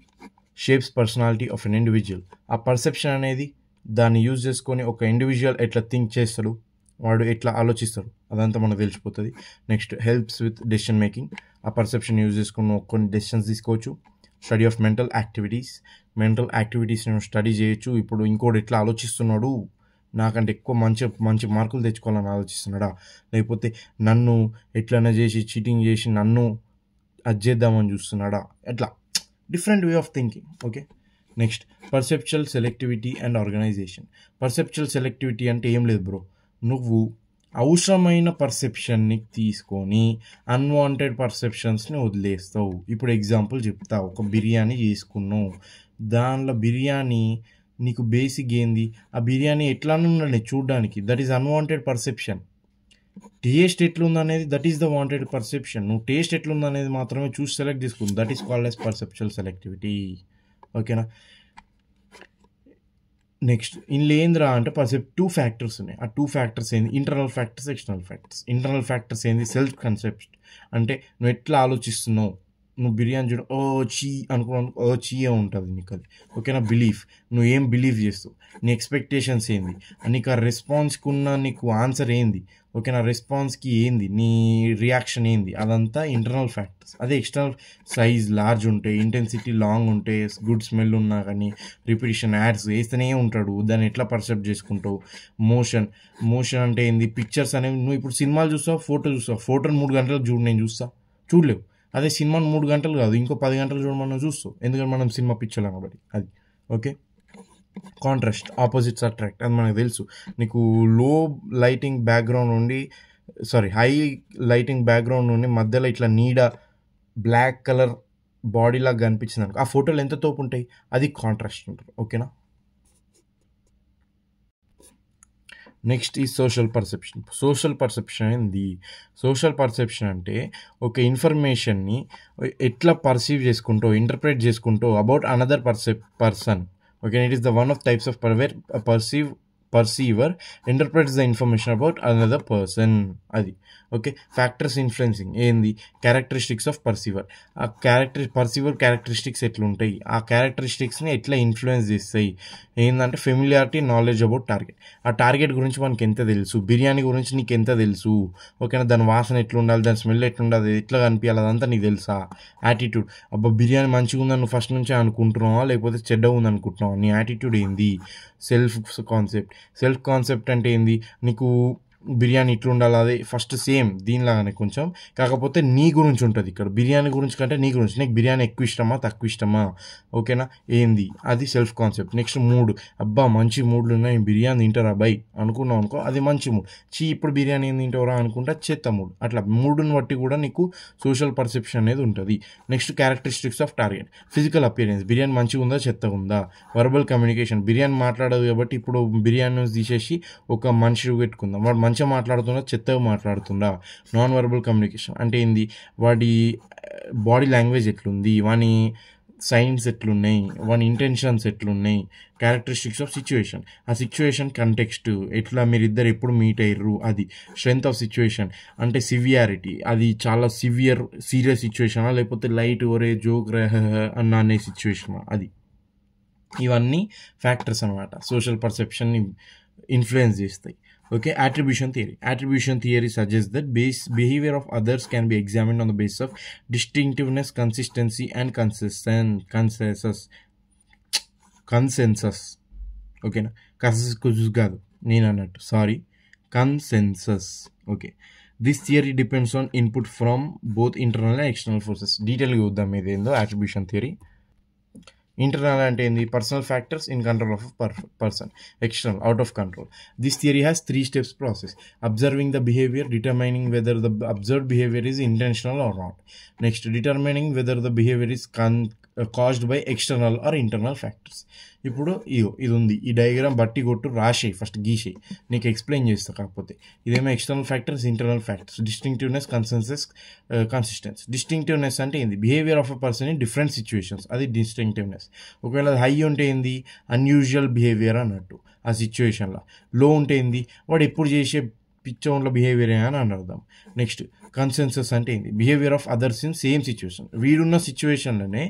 Shapes personality of an individual. ఆ పర్సెప్షన్ అనేది దాన్ని యూజ్ చేసుకొని ఒక ఇండివిజువల్ ఎట్లా థింక్ చేస్తాడు, వాడు ఎట్లా ఆలోచిస్తాడు, అదంతా మనకు తెలిసిపోతుంది. Next helps with decision making. ఆ పర్సెప్షన్ యూజ్ చేసుకుని కొన్ని డెసిషన్స్ తీసుకోవచ్చు. స్టడీ ఆఫ్ మెంటల్ యాక్టివిటీస్ని స్టడీ చేయొచ్చు. ఇప్పుడు ఇంకోటి ఎట్లా ఆలోచిస్తున్నాడు, నాకంటే ఎక్కువ మంచి మార్కులు తెచ్చుకోవాలని ఆలోచిస్తున్నాడా, లేకపోతే నన్ను ఎట్లైనా చేసి చీటింగ్ చేసి నన్ను అది చేద్దామని చూస్తున్నాడా, ఎట్లా different way of thinking, okay. Next perceptual selectivity and organisation. Perceptual selectivity అంటే ఏం లేదు బ్రో, నువ్వు అవసరమైన పర్సెప్షన్ని తీసుకొని అన్వాంటెడ్ పర్సెప్షన్స్ని వదిలేస్తావు. ఇప్పుడు ఎగ్జాంపుల్ చెప్తా, ఒక బిర్యానీ చేసుకున్నావు, దానిలో బిర్యానీ నీకు బేసిక్ ఏంది, ఆ బిర్యానీ ఎట్లా ఉందండి చూడడానికి, that is unwanted perception. Taste ఎట్లుందనేది that is the wanted perception. నువ్వు టేస్ట్ ఎట్లుందనేది మాత్రమే చూసి సెలెక్ట్ చేసుకుంది, that is called as perceptual selectivity, ఓకేనా. నెక్స్ట్ ఇందులో ఏంద్రా అంటే టూ ఫ్యాక్టర్స్ ఉన్నాయి. ఆ టూ ఫ్యాక్టర్స్ ఏంది? Internal factors, external factors. Internal factors ఏంది? సెల్ఫ్ కన్సెప్ట్, అంటే నువ్వు ఎట్లా ఆలోచిస్తున్నావు, నువ్వు బిర్యానీ చూడ చీ అనుకున్నావు, చీయే ఉంటుంది నీకు అది, ఓకేనా. బిలీఫ్, నువ్వు ఏం బిలీవ్ చేస్తావు, నీ ఎక్స్పెక్టేషన్స్ ఏంది, నీకు ఆ రెస్పాన్స్కి ఉన్న నీకు ఆన్సర్ ఏంది, ఓకేనా, రెస్పాన్స్కి ఏంది నీ రియాక్షన్ ఏంది, అదంతా ఇంటర్నల్ ఫ్యాక్టర్స్. అదే ఎక్స్టర్నల్, సైజ్ లార్జ్ ఉంటే, ఇంటెన్సిటీ లాంగ్ ఉంటే, గుడ్ స్మెల్ ఉన్నా కానీ, రిపిటేషన్ యాడ్స్ వేస్తూనే ఉంటాడు, దాన్ని ఎట్లా పర్సెప్ట్ చేసుకుంటావు. మోషన్ అంటే ఏంది? పిక్చర్స్ అనేవి, నువ్వు ఇప్పుడు సినిమాలు చూస్తావు, ఫోటోని 3 గంటలకు చూడు, నేను చూడలేవు. అదే సినిమాని 3 గంటలు కాదు, ఇంకో 10 గంటలు చూడమన్నా చూస్తావు, ఎందుకంటే మనం సినిమా పిక్చర్లు కాబట్టి, అది, ఓకే. కాంట్రాస్ట్, ఆపోజిట్స్ అట్రాక్ట్, అది మనకు తెలుసు. నీకు హై లైటింగ్ బ్యాక్గ్రౌండ్ నుండి మధ్యలో ఇట్లా నీడ బ్లాక్ కలర్ బాడీలాగా కనిపించింది అనుకో, ఆ ఫోటోలు ఎంత తోపు ఉంటాయి, అది కాంట్రాస్ట్ ఉంటుంది, ఓకేనా. నెక్స్ట్ ఈ సోషల్ పర్సెప్షన్ ఏంది? సోషల్ పర్సెప్షన్ అంటే ఒక ఇన్ఫర్మేషన్ని ఎట్లా పర్సీవ్ చేసుకుంటావు, ఇంటర్ప్రేట్ చేసుకుంటావు about another person, okay. It is the one of types of perceiver interprets the information about another person, అది, ఓకే. ఫ్యాక్టర్స్ ఇన్ఫ్లుయెన్సింగ్ ఏంది? Characteristics of perceiver. ఆ పర్సీవర్ క్యారెక్టరిస్టిక్స్ ఎట్లుంటాయి, ఆ క్యారెక్టరిస్టిక్స్ని ఎట్లా ఇన్ఫ్లుయెన్స్ చేస్తాయి ఏంటంటే ఫెమిలియారిటీ, నాలెడ్జ్ అబౌట్ టార్గెట్. ఆ టార్గెట్ గురించి మనకి ఎంత తెలుసు, బిర్యానీ గురించి నీకు ఎంత తెలుసు, ఓకేనా, దాని వాసన ఎట్లుండాలి, దాని స్మెల్ ఎట్లుండాలి, ఎట్లా కనిపించాలి, అదంతా నీకు తెలుసా. యాటిట్యూడ్, అబ్బా బిర్యానీ మంచిగా ఉందని నువ్వు ఫస్ట్ నుంచే అనుకుంటున్నావా, లేకపోతే చెడ్డగా ఉంది అనుకుంటున్నావా, నీ యాటిట్యూడ్ ఏంది. సెల్ఫ్ కాన్సెప్ట్ అంటే ఏంది? నీకు బిర్యానీ ఇట్లా ఉండాలి, అదే ఫస్ట్ సేమ్ దీనిలాగానే కొంచెం, కాకపోతే నీ గురించి ఉంటుంది ఇక్కడ. బిర్యానీ గురించి కంటే నీ గురించి, నీకు బిర్యానీ ఎక్కువ ఇష్టమా తక్కువ ఇష్టమా, ఓకేనా, ఏంది, అది సెల్ఫ్ కాన్సెప్ట్. నెక్స్ట్ మూడ్, అబ్బా మంచి మూడ్లు ఉన్నాయి, బిర్యానీ తింటారా బై అనుకున్నావు అనుకో, అది మంచి మూడ్. ఇప్పుడు బిర్యానీ ఏం తింటావురా అనుకుంటా చెత్త మూడ్. అట్లా మూడ్ని బట్టి కూడా నీకు సోషల్ పర్సెప్షన్ అనేది ఉంటుంది. Next characteristics of target. Physical appearance, biryani మంచిగా ఉందా చెత్తగా ఉందా. వర్బల్ కమ్యూనికేషన్, బిర్యానీ మాట్లాడదు కాబట్టి ఇప్పుడు బిర్యానీ తీసేసి ఒక మనిషి పెట్టుకుందాం, వాడు మంచిగా మాట్లాడుతుందా చెత్తగా మాట్లాడుతుందా. నాన్ వర్బల్ కమ్యూనికేషన్ అంటే ఏంది? వాడి బాడీ లాంగ్వేజ్ ఎట్లుంది, వాని సైన్స్ ఎట్లున్నాయి, వాని ఇంటెన్షన్స్ ఎట్లున్నాయి, క్యారెక్టరిస్టిక్స్ ఆఫ్ సిచ్యువేషన్, ఆ సిచ్యువేషన్ కంటెక్స్ట్ ఎట్లా మీరిద్దరు ఎప్పుడు మీట్ అయ్యారు, అది స్ట్రెంగ్త్ ఆఫ్ సిచ్యువేషన్ అంటే సివియారిటీ, అది చాలా సీరియస్ సిచ్యువేషనా లేకపోతే లైట్ ఒరే జోక్ అన్న అనే సిచ్యువేషనా, అది ఇవన్నీ ఫ్యాక్టర్స్ అనమాట సోషల్ పర్సెప్షన్ని ఇన్ఫ్లుయెన్స్ చేస్తాయి. Okay, attribution theory suggests that behavior of others can be examined on the basis of distinctiveness, consistency and consensus. ఓకేనా, కన్సెన్సస్ కాదు నేను అన్నట్టు, sorry, consensus. Okay, this theory depends on input from both internal and external forces. డీటెయిల్గా చూద్దాం ఇదేందో అట్రిబ్యూషన్ థియరీ. ఇంటర్నల్ అంటే ఏంది, personal factors in control of person, external out of control. This theory has 3 steps process: observing the behaviour, determining whether the observed behaviour is intentional or not, next determining whether the behaviour is caused by external or internal factors. ఇప్పుడు ఇది ఉంది, ఈ డయాగ్రామ్ బట్టి కొట్టు రాసేయి, ఫస్ట్ గీసేయి, నీకు ఎక్స్ప్లెయిన్ చేస్తా. కాకపోతే ఇదేమో external factors, internal factors, distinctiveness, consistence. Distinctiveness అంటే ఏంది, behaviour of a person in different situations, అది డిస్టింక్టివ్నెస్. ఒకవేళ హై ఉంటే ఏంది, అన్యూజువల్ బిహేవియర్ అన్నట్టు ఆ సిచ్యువేషన్లో. లో ఉంటే ఏంది, వాడు ఎప్పుడు చేసే పిచ్చోన్ల బిహేవియర్ అని అర్థం. నెక్స్ట్ కన్సెన్సస్ అంటే ఏంది, behaviour of others in same situation, వీడున్న సిచ్యువేషన్లోనే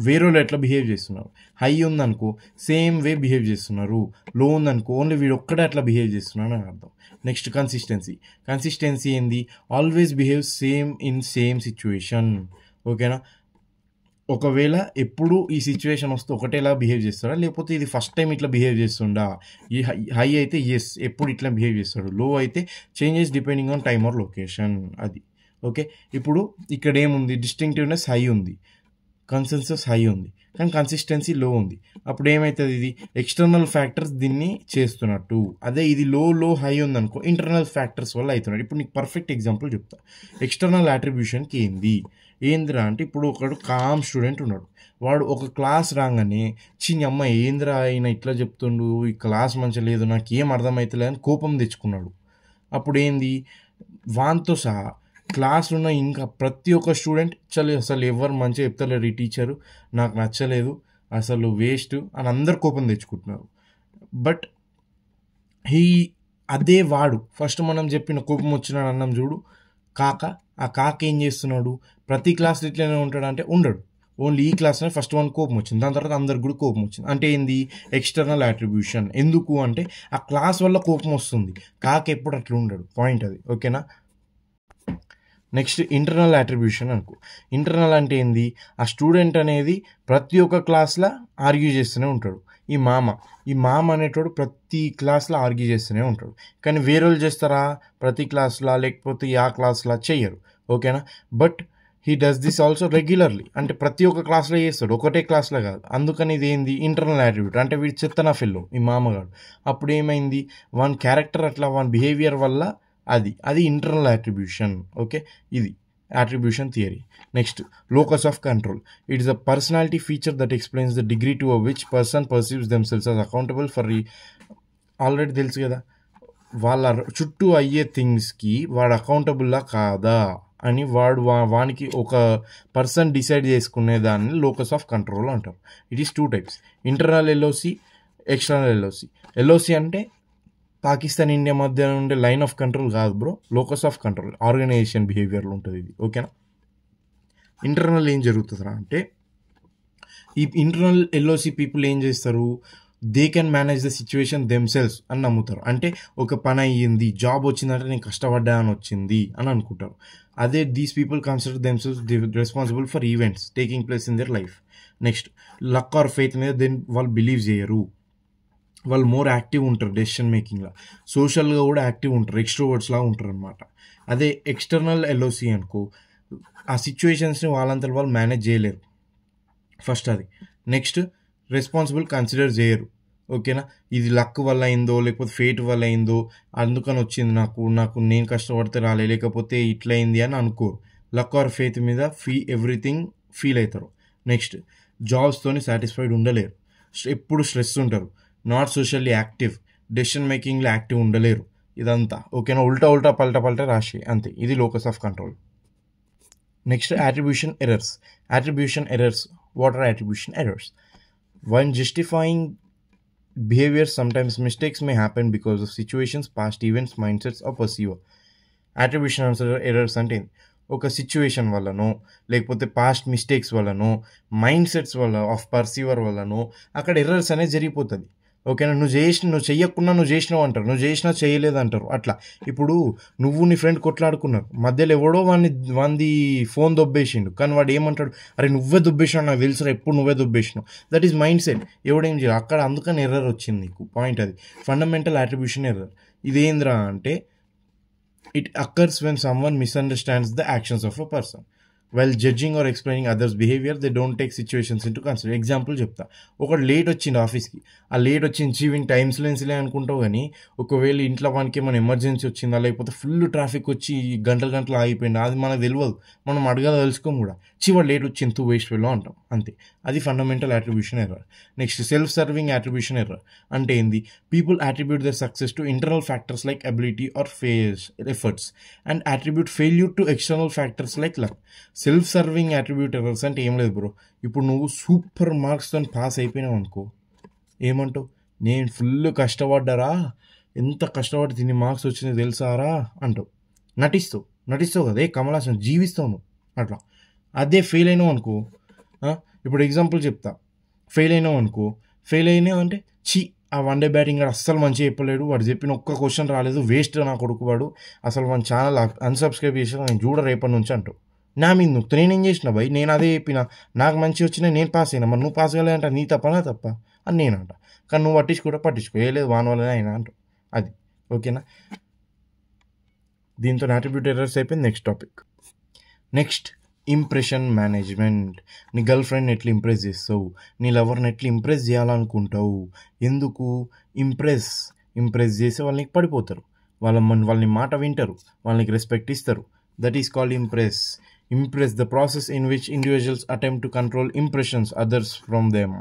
వేరే వాళ్ళు ఎట్లా బిహేవ్ చేస్తున్నారు. హై ఉందనుకో సేమ్ వే బిహేవ్ చేస్తున్నారు, లో ఉందనుకో ఓన్లీ వీడు ఒక్కడే అట్లా బిహేవ్ చేస్తున్నాడు అని అర్థం. నెక్స్ట్ కన్సిస్టెన్సీ ఏంది, always behave same in same situation. ఓకేనా, ఒకవేళ ఎప్పుడు ఈ సిచ్యువేషన్ వస్తే ఒకటేలా బిహేవ్ చేస్తాడా, లేకపోతే ఇది ఫస్ట్ టైం ఇట్లా బిహేవ్ చేస్తుండా. ఈ హై అయితే ఎస్ ఎప్పుడు ఇట్లా బిహేవ్ చేస్తాడు, లో అయితే changes depending on time or location, అది. ఓకే, ఇప్పుడు ఇక్కడ ఏముంది, డిస్టింక్టివ్నెస్ హై ఉంది, కన్సెన్సస్ హై ఉంది, కానీ కన్సిస్టెన్సీ లో ఉంది. అప్పుడు ఏమవుతుంది, ఇది ఎక్స్టర్నల్ ఫ్యాక్టర్స్ దీన్ని చేస్తున్నట్టు. అదే ఇది లో హై ఉందనుకో ఇంటర్నల్ ఫ్యాక్టర్స్ వల్ల అవుతున్నాడు. ఇప్పుడు నీకు పర్ఫెక్ట్ ఎగ్జాంపుల్ చెప్తా. ఎక్స్టర్నల్ అట్రిబ్యూషన్కి ఏందిరా అంటే, ఇప్పుడు ఒకడు కామ్ స్టూడెంట్ ఉన్నాడు, వాడు ఒక క్లాస్ రాగానే చిన్న అమ్మ ఏందిరా ఆయన ఇట్లా చెప్తుండు, ఈ క్లాస్ మంచిగా లేదు, నాకేం అర్థమవుతలేదు అని కోపం తెచ్చుకున్నాడు. అప్పుడు ఏంది, వాంతో సహా క్లాస్లో ఉన్న ఇంకా ప్రతి ఒక్క స్టూడెంట్ అసలు ఎవరు మంచిగా చెప్తలేరు, ఈ టీచరు నాకు నచ్చలేదు, అసలు వేస్ట్ అని అందరు కోపం తెచ్చుకుంటున్నారు. బట్ అదే వాడు ఫస్ట్ మనం చెప్పిన కోపం వచ్చినాడు అన్నం చూడు ఆ కాక ఏం చేస్తున్నాడు, ప్రతి క్లాస్లో ఇట్లనే ఉంటాడు అంటే ఉండడు. ఓన్లీ ఈ క్లాస్లో ఫస్ట్ వన్ కోపం వచ్చింది, దాని తర్వాత అందరికి కూడా కోపం వచ్చింది. అంటే ఏంది, ఎక్స్టర్నల్ అట్రిబ్యూషన్. ఎందుకు అంటే ఆ క్లాస్ వల్ల కోపం వస్తుంది, కాక ఎప్పుడు అట్లా ఉండడు, పాయింట్ అది. ఓకేనా, నెక్స్ట్ ఇంటర్నల్ అట్రిబ్యూషన్ అనుకో. ఇంటర్నల్ అంటే ఏంది, ఆ స్టూడెంట్ అనేది ప్రతి ఒక్క క్లాస్లో ఆర్గ్యూ చేస్తూనే ఉంటాడు. ఈ మామ అనేటోడు ప్రతి క్లాస్లో ఆర్గ్యూ చేస్తూనే ఉంటాడు, కానీ వేరే వాళ్ళు చేస్తారా ప్రతి క్లాస్లో, లేకపోతే ఆ క్లాస్లో చెయ్యరు. ఓకేనా, but he does this also regularly, అంటే ప్రతి ఒక్క క్లాస్లో చేస్తాడు, ఒకటే క్లాస్లో కాదు. అందుకని ఇది ఏంది, ఇంటర్నల్ అట్రిబ్యూట్. అంటే వీడు చెత్తన ఫెల్లో ఈ మామగాడు. అప్పుడు ఏమైంది, వన్ క్యారెక్టర్ అట్లా వన్ బిహేవియర్ వల్ల అది ఇంటర్నల్ అట్రిబ్యూషన్. ఓకే, ఇది attribution theory. Next, locus of control. It is a personality feature that explains the degree to which person perceives themselves as accountable for already తెలుసు కదా, వాళ్ళ చుట్టూ అయ్యే థింగ్స్కి వాడు అకౌంటబుల్లా కాదా అని వానికి ఒక పర్సన్ డిసైడ్ చేసుకునే దాన్ని లోకస్ ఆఫ్ కంట్రోల్ అంటారు. It is 2 types, internal LOC, external LOC. LOC అంటే పాకిస్తాన్ ఇండియా మధ్య ఉండే లైన్ ఆఫ్ కంట్రోల్ కాదు bro, locus of control organization బిహేవియర్లో ఉంటుంది ఇది. ఓకేనా, ఇంటర్నల్ ఏం జరుగుతుందిరా అంటే, ఈ ఇంటర్నల్ ఎల్ఓసి పీపుల్ ఏం చేస్తారు, they can manage the situation themselves అని నమ్ముతారు. అంటే ఒక పని అయ్యింది, జాబ్ వచ్చిందంటే నేను కష్టపడ్డా అని వచ్చింది అని అనుకుంటారు. అదే these people consider themselves responsible for events taking place in their life. Next, luck are faith మీద వాళ్ళు బిలీవ్ చేయరు, వాళ్ళు మోర్ యాక్టివ్ ఉంటారు డెసిషన్ మేకింగ్లో, సోషల్గా కూడా యాక్టివ్ ఉంటారు, ఎక్స్ట్రోవర్ట్స్లా ఉంటారు అనమాట. అదే ఎక్స్టర్నల్ ఎల్ఓసి అనుకో, ఆ సిచ్యువేషన్స్ని వాళ్ళంతా వాళ్ళు మేనేజ్ చేయలేరు ఫస్ట్ అది. నెక్స్ట్, రెస్పాన్సిబుల్ కన్సిడర్ చేయరు. ఓకేనా, ఇది లక్ వల్ల అయిందో లేకపోతే ఫేట్ వల్ల అయిందో అందుకని వచ్చింది నాకు నేను కష్టపడితే రాలే, లేకపోతే ఇట్లా అయింది అని అనుకోరు. లక్ ఆర్ ఫేత్ మీద ఎవ్రీథింగ్ ఫీల్ అవుతారు. నెక్స్ట్, జాబ్స్తోని సాటిస్ఫైడ్ ఉండలేరు, ఎప్పుడు స్ట్రెస్ ఉంటారు, నాట్ సోషల్లీ యాక్టివ్, డెసిషన్ మేకింగ్లో యాక్టివ్ ఉండలేరు. ఇదంతా ఓకేనా, ఉల్టా పల్టా రాసి అంతే. ఇది locus of control. Next, attribution errors. What are attribution errors? When justifying behavior, sometimes mistakes may happen because of situations, past events, mindsets, or perceiver. Attribution errors అంటే ఒక సిచ్యువేషన్ వల్లనో లేకపోతే పాస్ట్ మిస్టేక్స్ వల్లనో మైండ్ సెట్స్ వల్ల ఆఫ్ పర్సీవర్ వల్లనో అక్కడ ఎర్రర్స్ అనేది జరిగిపోతుంది. ఓకేనా, నువ్వు చెయ్యకుండా నువ్వు చేసినావు అంటారు, నువ్వు చేసినా చేయలేదు అంటారు. అట్లా ఇప్పుడు నువ్వు నీ ఫ్రెండ్ కొట్లాడుకున్నారు, మధ్యలో ఎవడో వాంది ఫోన్ దొబ్బేసిండు, కానీ వాడు ఏమంటాడు, అరే నువ్వే దొబ్బేసినావు, నాకు తెలుసు ఎప్పుడు నువ్వే దొబ్బేసినావు. That is mindset. ఎవడేం చేయాలి అక్కడ, అందుకని ఎర్రర్ వచ్చింది నీకు. పాయింట్ అది ఫండమెంటల్ అట్రిబ్యూషన్ ఎర్రర్. ఇదేంద్రా అంటే it occurs when someone misunderstands the actions of a person. While judging or explaining others' behavior, they don't take situations into consideration. Example చెప్తా. ఒకటి లేట్ వచ్చింది ఆఫీస్కి, ఆ లేట్ వచ్చింది వీని టైమ్స్ లెన్స్లే అనుకుంటావు, కానీ ఒకవేళ ఇంట్లో వానికి ఏమైనా ఎమర్జెన్సీ వచ్చిందా లేకపోతే ఫుల్ ట్రాఫిక్ వచ్చి గంటలు ఆగిపోయింది, అది మనకు తెలియదు, మనం తెలుసుకోము కూడా. వాడు లేట్ వచ్చింది తూ వేస్ట్ వెళ్ళు అంటాం, అంతే. అది fundamental attribution error. Next self serving attribution error అంటే ఏంది? People attribute their success to internal factors like ability or efforts and attribute failure to external factors like luck. Self serving attribute errors అంటే ఏం లేదు బ్రో, ఇప్పుడు నువ్వు సూపర్ మార్క్స్తో పాస్ అయిపోయినావు అనుకో, ఏమంటావు, నేను ఫుల్ కష్టపడ్డారా, ఎంత కష్టపడి తిని మార్క్స్ వచ్చినాయి తెలుసారా అంటావు, నటిస్తావు కదా, కమలాసన్ జీవిస్తావు నువ్వు అట్లా. అదే ఫెయిల్ అయినావు అనుకో, ఇప్పుడు ఎగ్జాంపుల్ చెప్తా, ఫెయిల్ అయినావు అంటే ఆ వన్ డే బ్యాటింగ్ గారు అస్సలు మంచిగా చెప్పలేడు, వాడు చెప్పిన ఒక్క క్వశ్చన్ రాలేదు, వేస్ట్ నా కొడుకు వాడు, అసలు మన ఛానల్ అన్సబ్స్క్రైబ్ చేసాను, నేను చూడ రేపటి నుంచి అంటావు. నా మీద నువ్వు నేనేం చేసిన భయ్, నేను అదే చెప్పిన, నాకు మంచి వచ్చినాయి, నేను పాస్ అయినా, మరి నువ్వు పాస్ కాలేదంట, నీ తప్ప అని నేను అంట. కానీ నువ్వు పట్టించుకో ఏ లేదు వాన్ వల్లనే అయినా అంటావు. అది ఓకేనా. దీంతో అట్రిబ్యూట్ ఎర్రర్స్ అయిపోయింది. Next topic. Next impression management. నీ గర్ల్ ఫ్రెండ్ని ఎట్లా ఇంప్రెస్ చేస్తావు, నీ లవర్ని ఎట్లా ఇంప్రెస్ చేయాలనుకుంటావు, ఎందుకు ఇంప్రెస్ చేసి వాళ్ళకి పడిపోతారు, వాళ్ళని మాట వింటారు, వాళ్ళకి రెస్పెక్ట్ ఇస్తారు. That is called impress. The process in which individuals attempt to control impressions others from them.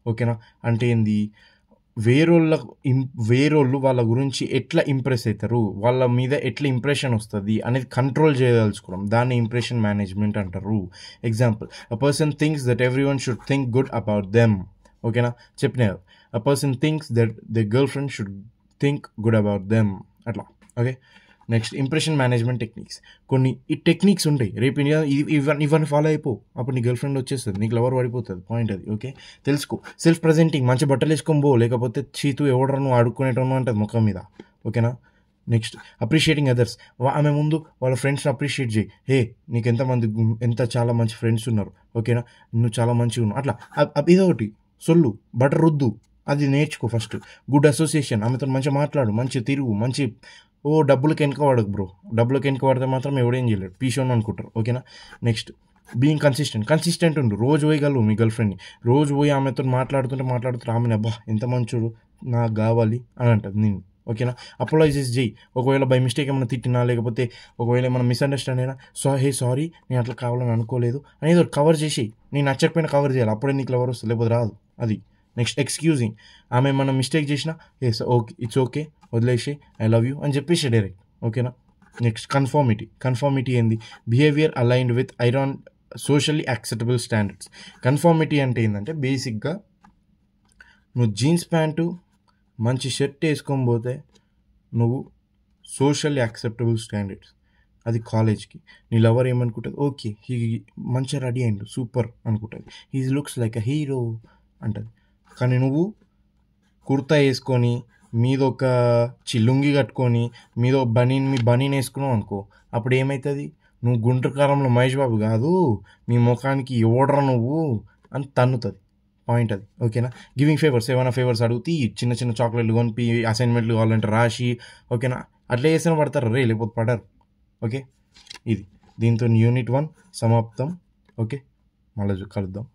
ఓకేనా, అంటే ఏంది, వేరోళ్ళు వాళ్ళ గురించి ఎట్లా ఇంప్రెస్ అవుతారు, వాళ్ళ మీద ఎట్లా ఇంప్రెషన్ వస్తుంది అనేది కంట్రోల్ చేయదలుచుకోవడం, దాన్ని ఇంప్రెషన్ మేనేజ్మెంట్ అంటారు. Example, a person thinks that everyone should think good about them. ఓకేనా, చెప్పినారు, a person thinks that the girlfriend should think good about them అట్లా. Okay, next impression management techniques. కొన్ని ఈ టెక్నిక్స్ ఉంటాయి, రేపు ఇవన్నీ ఫాలో అయిపో, అప్పుడు నీ గర్ల్ ఫ్రెండ్ వచ్చేస్తుంది, నీకు లవర్ పడిపోతుంది. పాయింట్ అది. ఓకే, తెలుసుకో. సెల్ఫ్ ప్రెజెంటింగ్, మంచి బట్టలు వేసుకొని పో, లేకపోతే చీతు ఎవడను ఆడుకునేటను అంటది ముఖం మీద. ఓకేనా, నెక్స్ట్ అప్రిషియేటింగ్ అదర్స్. ఆమె ముందు వాళ్ళ ఫ్రెండ్స్ని అప్రిషియేట్ చేయి, హే నీకు ఎంత చాలా మంచి ఫ్రెండ్స్ ఉన్నారు, ఓకేనా, నువ్వు చాలా మంచిగా ఉన్నావు అట్లా. ఇదొకటి సొల్లు బటర్ రుద్దు, అది నేర్చుకో ఫస్ట్. గుడ్ అసోసియేషన్, ఆమెతో మంచిగా మాట్లాడు, మంచి తిరుగు, మంచి డబ్బులకి వెనక వాడకు బ్రో, డబ్బులకి వెనక వాడితే మాత్రం ఎవడేం చేయలేడు, పీషోన్ అనుకుంటారు. ఓకేనా, నెక్స్ట్ బీయింగ్ కన్సిస్టెంట్ ఉండు. రోజు పోయగలవు మీ గర్ల్ ఫ్రెండ్ని, రోజు పోయి ఆమెతో మాట్లాడుతుంటే ఆమెను అబ్బా ఎంత మంచోడు నాకు కావాలి అని అంటుంది నేను. ఓకేనా, అపోలైజెస్ చేయి. ఒకవేళ బై మిస్టేక్ ఏమైనా తిట్టినా లేకపోతే ఒకవేళ ఏమైనా మిస్అండర్స్టాండ్ అయినా సారీ నేను అట్లా కావాలని అనుకోలేదు అనేది కవర్ చేసి, నేను నచ్చకపోయినా కవర్ చేయాలి, అప్పుడే నీకు కవర్ వస్తుంది, లేకపోతే రాదు. అది. Next excusing. ఆమె మనం మిస్టేక్ చేసినా ఓకే ఇట్స్ ఓకే వదిలేసి ఐ లవ్ యూ అని చెప్పేసి డైరెక్ట్. ఓకేనా, నెక్స్ట్ కన్ఫార్మిటీ ఏంది? Behaviour aligned with socially acceptable standards. Conformity అంటే ఏంటంటే బేసిక్గా నువ్వు జీన్స్ ప్యాంటు మంచి షర్ట్ వేసుకొని పోతే నువ్వు సోషల్లీ యాక్సెప్టబుల్ స్టాండర్డ్స్. అది కాలేజ్కి నీ లవర్ ఏమనుకుంటుంది, ఓకే మంచిగా రెడీ అయ్యిండు సూపర్ అనుకుంటుంది, he looks like a hero అంటుంది. కానీ నువ్వు కుర్తా వేసుకొని మీద ఒక లుంగి కట్టుకొని మీద బనీన్ వేసుకున్నావు అనుకో, అప్పుడు ఏమవుతుంది, నువ్వు గుంటూరు కారంలో మహేష్ బాబు కాదు, నీ ముఖానికి ఎవడరా నువ్వు అని తన్నుతుంది. పాయింట్ అది. ఓకేనా, గివింగ్ ఫేవర్స్, ఏమైనా ఫేవర్స్ అడుగుతీ చిన్న చాక్లెట్లు కొనిపి అసైన్మెంట్లు కావాలంటే రాసి, ఓకేనా, అట్లా చేసిన పడతారు రే, లేకపోతే పడరు. ఓకే, ఇది దీంతో యూనిట్ 1 సమాప్తం. ఓకే, మళ్ళీ కలుద్దాం.